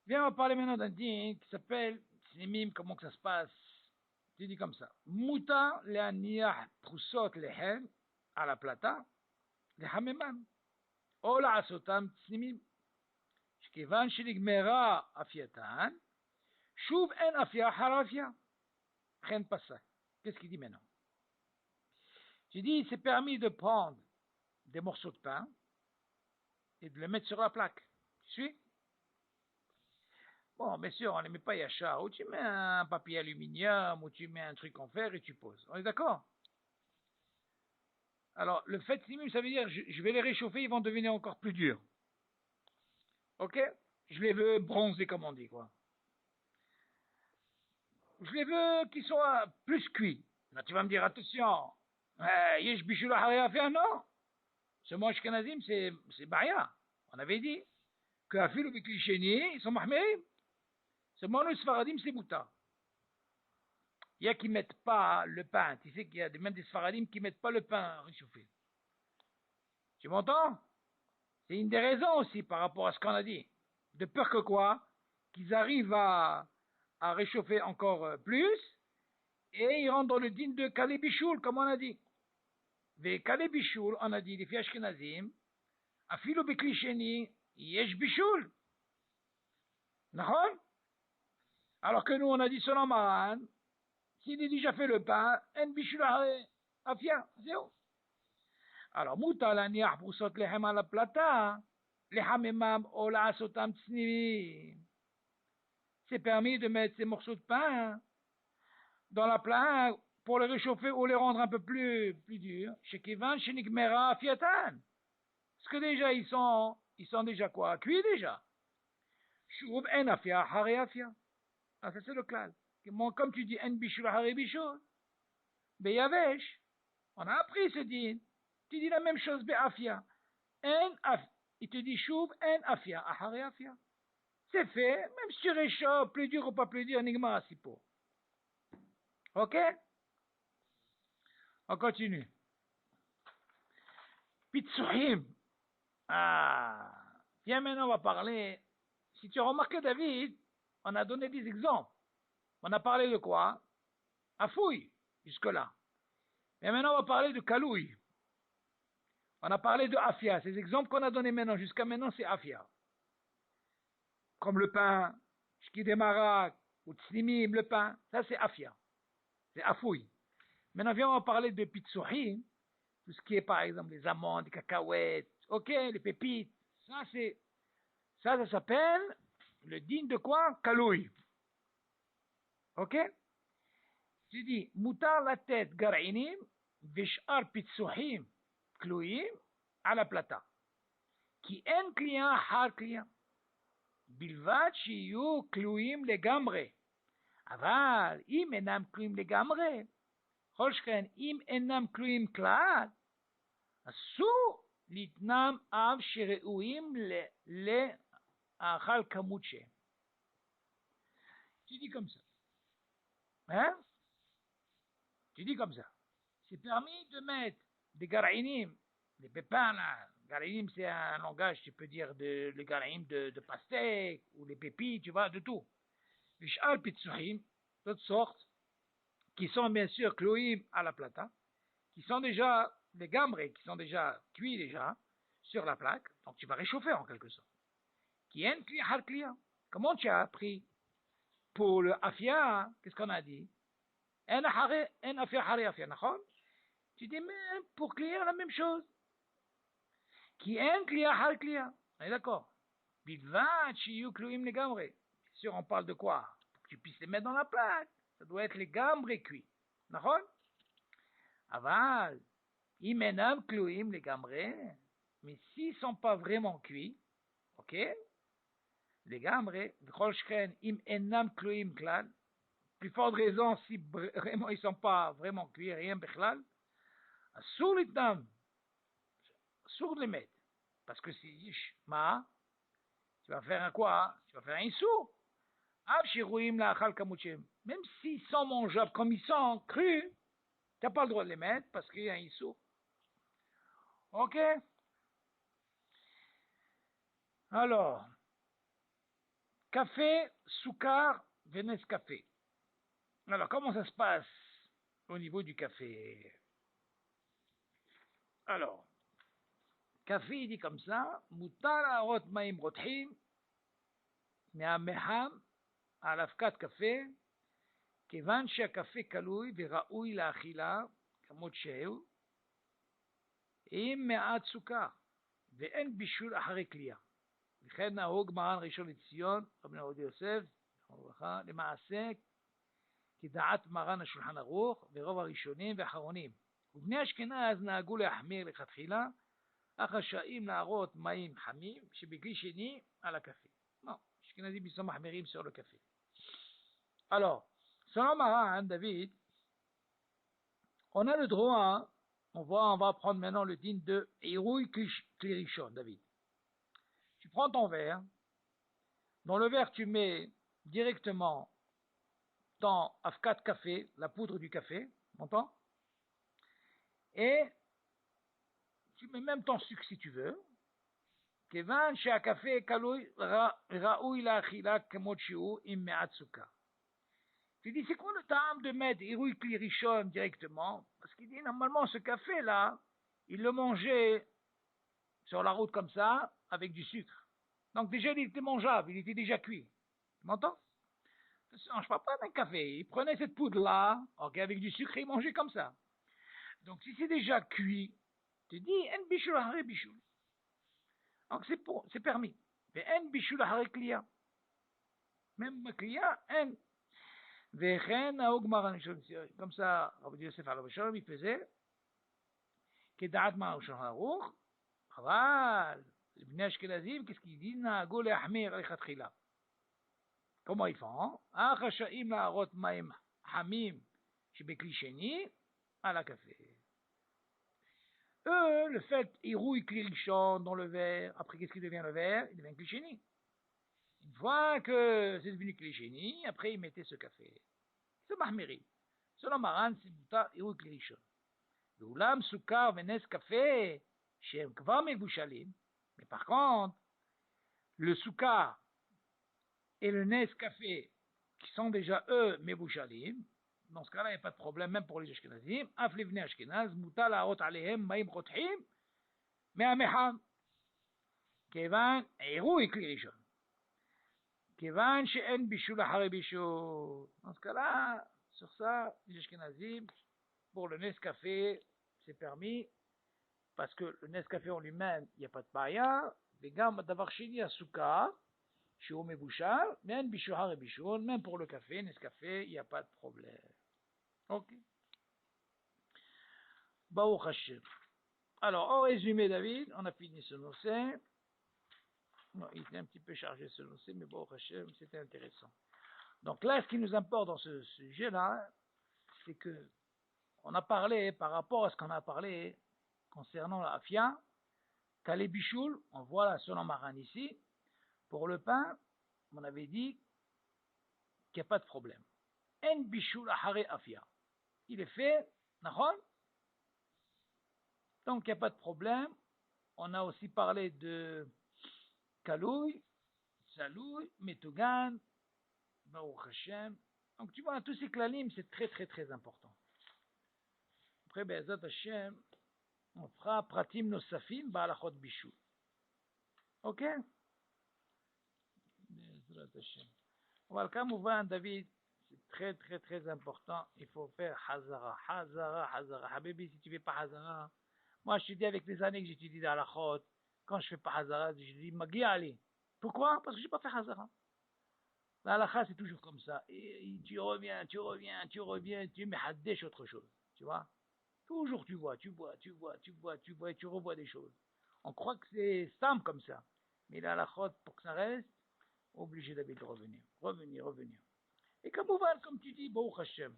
Viens, on va parler maintenant d'un digne qui s'appelle, Sinimim, comment que ça se passe? Tu dis comme ça. Muta le'aniyah prusot lehem à la plata, lehamemam. או לעשותם צנימים, שכיוון שנגמרה אפייתן, שוב אין אפייה אחר אפייה. Rien pas ça. Qu'est-ce qu'il dit maintenant? J'ai dit, c'est permis de prendre des morceaux de pain et de les mettre sur la plaque. Tu suis? Bon, bien sûr, on ne les met pas yachar. Ou tu mets un papier aluminium, ou tu mets un truc en fer et tu poses. On est d'accord? Alors, le fait simum, ça veut dire, je vais les réchauffer, ils vont devenir encore plus durs. Ok? Je les veux bronzés, comme on dit, quoi. Je les veux qu'ils soient plus cuits. Là, tu vas me dire, attention, yesh bishul à faire, non? Ce moi ashkenazim, c'est baria. On avait dit que afil ou biklicheni, ils sont mahmirim. Ce moi le sfaradim, c'est mouta. Il y a qui mettent pas le pain. Tu sais qu'il y a même des sfaradim qui mettent pas le pain réchauffé. Tu m'entends? C'est une des raisons aussi par rapport à ce qu'on a dit. De peur que quoi? Qu'ils arrivent à réchauffer encore plus et ils rentrent dans le din de Kalebichoul, comme on a dit. Ve Kalebichoul, on a dit, les filles ashkenazim, afilo bekli sheni, yesh bichoul. D'accord? Alors que nous, on a dit selon Maran, s'il a déjà fait le pain, en bichoul afia, zéro. Alors, mouta la niah broussot lehem à la plata, lehamemam o la asotam tsnimi. C'est permis de mettre ces morceaux de pain dans la plaque pour les réchauffer ou les rendre un peu plus durs. Chez Kivan, chez Nigmera, Fiatan. Parce que déjà, ils sont déjà quoi? Cuits déjà. Choub en afia, hare afia. Ah, ça c'est le clal. Comme tu dis, en bichou, hare bichou. Beyavesh. On a appris ce din. Tu dis la même chose, beafia. En af. Il te dit choub en afia, hare afia. C'est fait, même si tu réchauffes, plus dur ou pas plus dur, Nigma asipo. Ok? On continue. Pitsuhim. Ah. Viens maintenant, on va parler. Si tu as remarqué, David, on a donné des exemples. On a parlé de quoi? Afouille, jusque-là. Mais maintenant, on va parler de Kalouille. On a parlé de Afia. Ces exemples qu'on a donnés maintenant, jusqu'à maintenant, c'est Afia. Comme le pain, Shkidemara, ou tslimim, le pain, ça c'est afia, c'est afouille. Maintenant, viens, on va parler de pitsuhim, tout ce qui est par exemple les amandes, les cacahuètes, ok, les pépites, ça s'appelle le din de quoi? Kaloui. Ok? Tu dis, moutar la tête gar'inim, vishar pitsuhim, klouyim, à la plata. Qui en client, har client. בלבד שיהיו כלואים לגמרי. אבל אם אינם כלואים לגמרי, כל שכן אם אינם כלואים כלל, אסור לתנם אף שראויים לאכל כמות שהם. Tu dis comme ça. Hein? Tu dis comme ça. C'est permis de mettre des gara'inim, des pépins là. Garaïm, c'est un langage, tu peux dire, le garaïm de pastèque, ou les pépites, tu vois, de tout. Vishal pitsuhim, toutes sortes, qui sont bien sûr cloïm à la plata, qui sont déjà des gambrés, qui sont déjà cuits déjà, sur la plaque, donc tu vas réchauffer en quelque sorte. Qui est un client. Comment tu as appris? Pour le afia, qu'est-ce qu'on a dit? En afia, tu dis, mais pour client, la même chose. Qui est un client, har client. On est d'accord. Bilvat, shiyu kloim les gambrés. Bien sûr, on parle de quoi? Pour que tu puisses les mettre dans la plaque. Ça doit être les gambrés cuits. D'accord? Aval, imenam kloim les gambrés. Mais s'ils ne sont pas vraiment cuits, ok? Les gambrés, v'cholshken im enam kloim klal. Plus forte raison, si vraiment ils ne sont pas vraiment cuits, rien bechlal. Asur litnam. Asur les mettre. Parce que c'est yish, ma, tu vas faire un quoi? Tu vas faire un issou. Même s'ils sont mangeables comme ils sont crus, tu n'as pas le droit de les mettre parce qu'il y a un issou. Ok? Alors, café, soukar, Vénès café. Alors, comment ça se passe au niveau du café? Alors, café, il dit comme ça, Moutara rot maim rothim, me'ameham, על אבקת קפה, כיוון שהקפה קלוי וראוי לאכילה, כמות שהוא, עם מעט סוכר, ואין בישול אחרי קלייה. וכן נהוג מרן ראשון לציון, רבי עובדיה יוסף, למעשה, כדעת מרן השולחן ערוך, ורוב הראשונים ואחרונים. ובני אשכנז נהגו להחמיר לכתחילה, אך רשאים להראות מים חמים, שבכלי שני על הקפה. Ashkenazim, ils sont mahmirim sur le café. Alors, selon Maran, David, on a le droit, on va prendre maintenant le din de Irouy Klirishon, David. Tu prends ton verre, dans le verre tu mets directement ton afkat café, la poudre du café, m'entends? Et tu mets même ton sucre si tu veux. כיוון שהקפה ראוי לאכילה כמות שהוא עם מעט סוכר. Tu dis, c'est quoi le temps de mettre Irouy Klirishon directement? Parce qu'il dit, normalement, ce café-là, il le mangeait sur la route comme ça, avec du sucre. Donc déjà, il était mangeable, il était déjà cuit. Tu m'entends? Ça ne mange pas d'un café. Il prenait cette poudre-là, okay, avec du sucre, et il mangeait comme ça. Donc si c'est déjà cuit, tu dis, en bichoul haré bichoul. Donc c'est permis. Mais en bichoul haré kliya. Même kliya, en. Comme ça, Rabbi Yosef al-Bashar, il faisait, כדעת מרן שולחן ערוך, אבל לבני אשכנזים, qu'est-ce qu'ils disent? נהגו להחמיר לכתחילה. comment ils font? אך רשאים להראות מים חמים שבכלי שני על הקפה. Eux, le fait, ils rouillent Klirishon dans le verre. Après, qu'est-ce qui devient le verre? Il devient Klisheni. Une fois que c'est devenu Klisheni, après, ils mettaient ce café. C'est Mahmeri. Selon Maran, c'est Mouta, ils rouillent Klirishon. L'oulam, Soukar, Vénès, café, Shem, Kva, Mevushalim. Mais par contre, le Soukar et le Nes café, qui sont déjà eux, Mevushalim, dans ce cas-là, il n'y a pas de problème, même pour les Ashkenazim. Af livnei Ashkenaz, mutal ha'arot alehem, ma'im rotchim, me'ameham. Kevan, Eirou et Klirishon. Kevan she'en bishul achare bishul. Dans ce cas-là, sur ça, les Ashkenazim, pour le Nescafé, c'est permis, parce que le Nescafé en lui-même, il n'y a pas de païa. Les gars, d'avoir chéni à Souka, chez Ome Bouchal, même bishul achare bishul, même pour le café, Nescafé, il n'y a pas de problème. Ok. Baruch Hashem. Alors, en résumé, David, on a fini ce dossier. Non, il était un petit peu chargé ce dossier, mais Baruch Hashem, c'était intéressant. Donc là, ce qui nous importe dans ce sujet-là, c'est que on a parlé, par rapport à ce qu'on a parlé concernant la afia, Kalé Bichoul, on voit la selon Maran ici, pour le pain, on avait dit qu'il n'y a pas de problème. En Bichoul Ahare Afia. Il est fait, Nahon. Donc il n'y a pas de problème. On a aussi parlé de Kalouy, Salouy, Metugan, Baruch Hashem. Donc tu vois, tous ces klalim, c'est très très très important. Après, Be'ezat Hashem, on fera Pratim Nosafim, Ba'alachot Bishul. Ok? Be'ezat Hashem. Voilà, comme on voit, David, c'est très très très important. Il faut faire Hazara, Hazara, Hazara. Habibi, si tu ne fais pas Hazara, moi je te dis avec les années que j'étudie dans la Chod, quand je ne fais pas Hazara, je dis Magi Ali. Pourquoi? Parce que je n'ai pas fait Hazara. La halakha, c'est toujours comme ça. Et tu reviens, tu mets haddesh autre chose. Tu vois? Toujours tu vois, et tu revois des choses. On croit que c'est simple comme ça. Mais la halakha, pour que ça reste, obligé de revenir. Et comme tu dis, Baruch Hashem,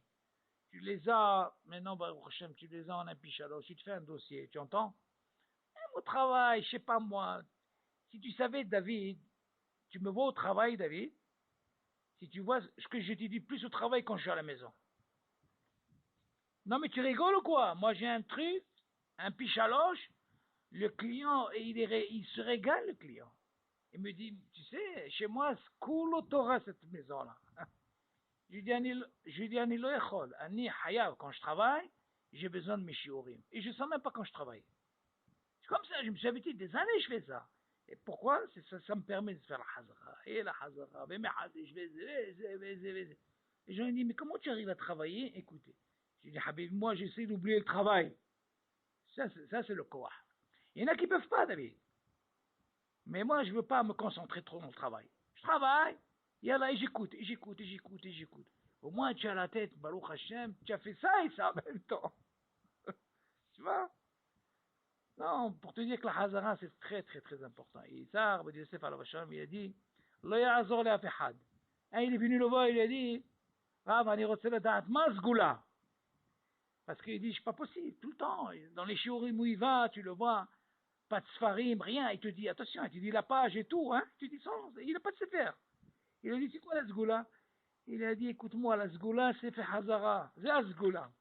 tu les as, maintenant Baruch Hashem, tu les as en un pichalo, si tu fais un dossier, tu entends? Même au travail, je sais pas moi, si tu savais, David, tu me vois au travail, David, si tu vois ce que je te dis plus au travail quand je suis à la maison. Non mais tu rigoles ou quoi? Moi j'ai un truc, un pichaloche, le client, il se régale le client. Il me dit, tu sais, chez moi, c'est cool Torah cette maison-là. Je lui dis, Ani lo echol, Ani hayav, quand je travaille, j'ai besoin de mes shiurim. Et je ne sens même pas quand je travaille. C'est comme ça, je me suis habitué, des années je fais ça. Et pourquoi? Ça me permet de faire la hazara. Et la hazara, mais je vais. Et je lui dis, mais comment tu arrives à travailler? Écoutez. Je dis, Habib, moi j'essaie d'oublier le travail. Ça c'est le koah. Il y en a qui ne peuvent pas, David. Mais moi, je ne veux pas me concentrer trop dans le travail. Je travaille, et là, j'écoute. Au moins, tu as la tête, Baruch Hashem, tu as fait ça et ça en même temps. Tu vois? Non, pour te dire que la Hazara, c'est très, très, très important. Et ça, Rabbi Yosef al-Vasham, il a dit, Lo ya'azor le afehad. Il est venu le voir, il a dit, Rav, ani rotse ledat, ma zgoula. Parce qu'il dit, c'est pas possible, tout le temps. Dans les shiurim où il va, tu le vois, pas de sfarim, rien. Il te dit, attention, il te dit la page et tout, hein. Tu dis, il n'a pas de sefer. Il a dit, c'est quoi la zgoula? Il a dit, écoute-moi, la zgoula, c'est fait hazara. C'est la zgoula.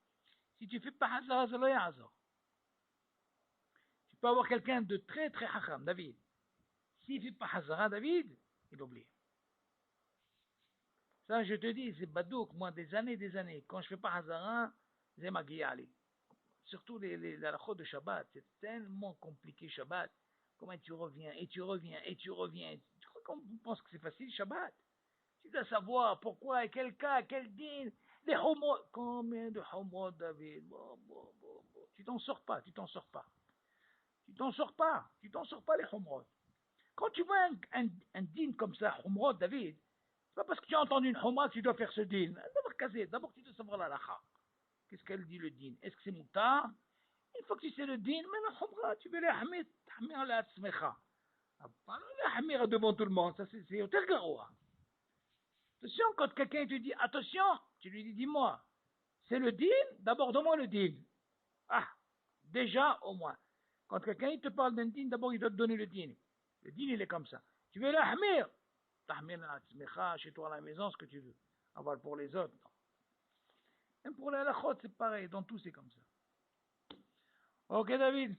Si tu fais pas hazara, c'est le yazor. Tu peux avoir quelqu'un de très, très hacham, David. S'il fait pas hazara, David, il oublie. Ça, je te dis, c'est badouk, moi, des années. Quand je fais pas hazara, c'est ma guiali. Surtout les halachot de Shabbat, c'est tellement compliqué Shabbat. Comment tu reviens. Tu crois qu'on pense que c'est facile Shabbat? Tu dois savoir pourquoi, quel cas, quel din, les homos. Combien de homos, David? Bon. Tu t'en sors pas, les homos. Quand tu vois un din comme ça, homos, David, c'est pas parce que tu as entendu une homa que tu dois faire ce din. D'abord, tu dois savoir la lacha. Qu'est-ce qu'elle dit le din? Est-ce que c'est moutar? Une fois que tu sais le din, maintenant, homra, tu veux les hamir la tzmecha. Pas les hamir devant tout le monde, ça c'est autre garoua. Attention, quand quelqu'un te dit attention, tu lui dis dis-moi, c'est le din, d'abord donne-moi le din. Ah, déjà au moins. Quand quelqu'un te parle d'un din, d'abord il doit te donner le din. Le din il est comme ça. Tu veux l'ahmir, t'ahmir la tzmecha, chez toi à la maison, ce que tu veux. Avoir pour les autres, non. Même pour la halachot, c'est pareil, dans tout c'est comme ça. Ok David.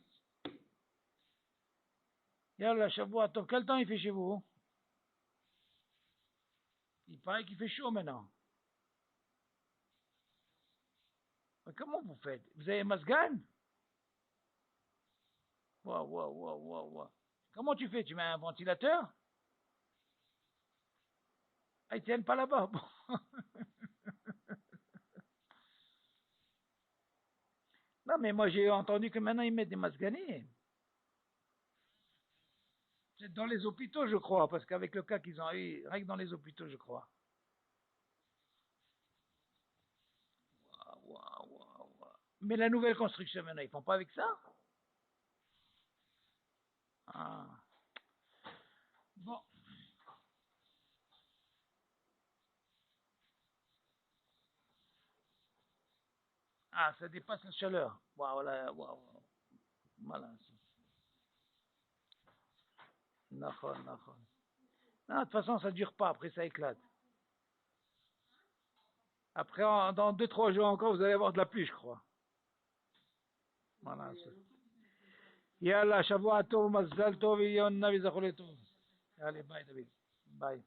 Yallah, Shavua Tov. Quel temps il fait chez vous? Il paraît qu'il fait chaud maintenant. Mais comment vous faites? Vous avez Masgan? Waouh. Comment tu fais? Tu mets un ventilateur? Ah, ils tiennent pas là-bas. Bon. Non, mais moi j'ai entendu que maintenant ils mettent des masganés. C'est dans les hôpitaux, je crois, parce qu'avec le cas qu'ils ont eu, rien que dans les hôpitaux, je crois. Waouh, waouh, waouh, waouh. Mais la nouvelle construction maintenant, ils font pas avec ça? Ah. Bon. Ah, ça dépasse la chaleur. Waouh, là, waouh, waouh. Malin, ça. Nahon, nahon. Non, de toute façon, ça dure pas, après ça éclate. Après, dans 2, 3 jours encore, vous allez avoir de la pluie, je crois. Voilà. Yallah, Shavua Tov, Mazdal Tov, Yon Navi Zachole Tov. Allez, bye, David. Bye.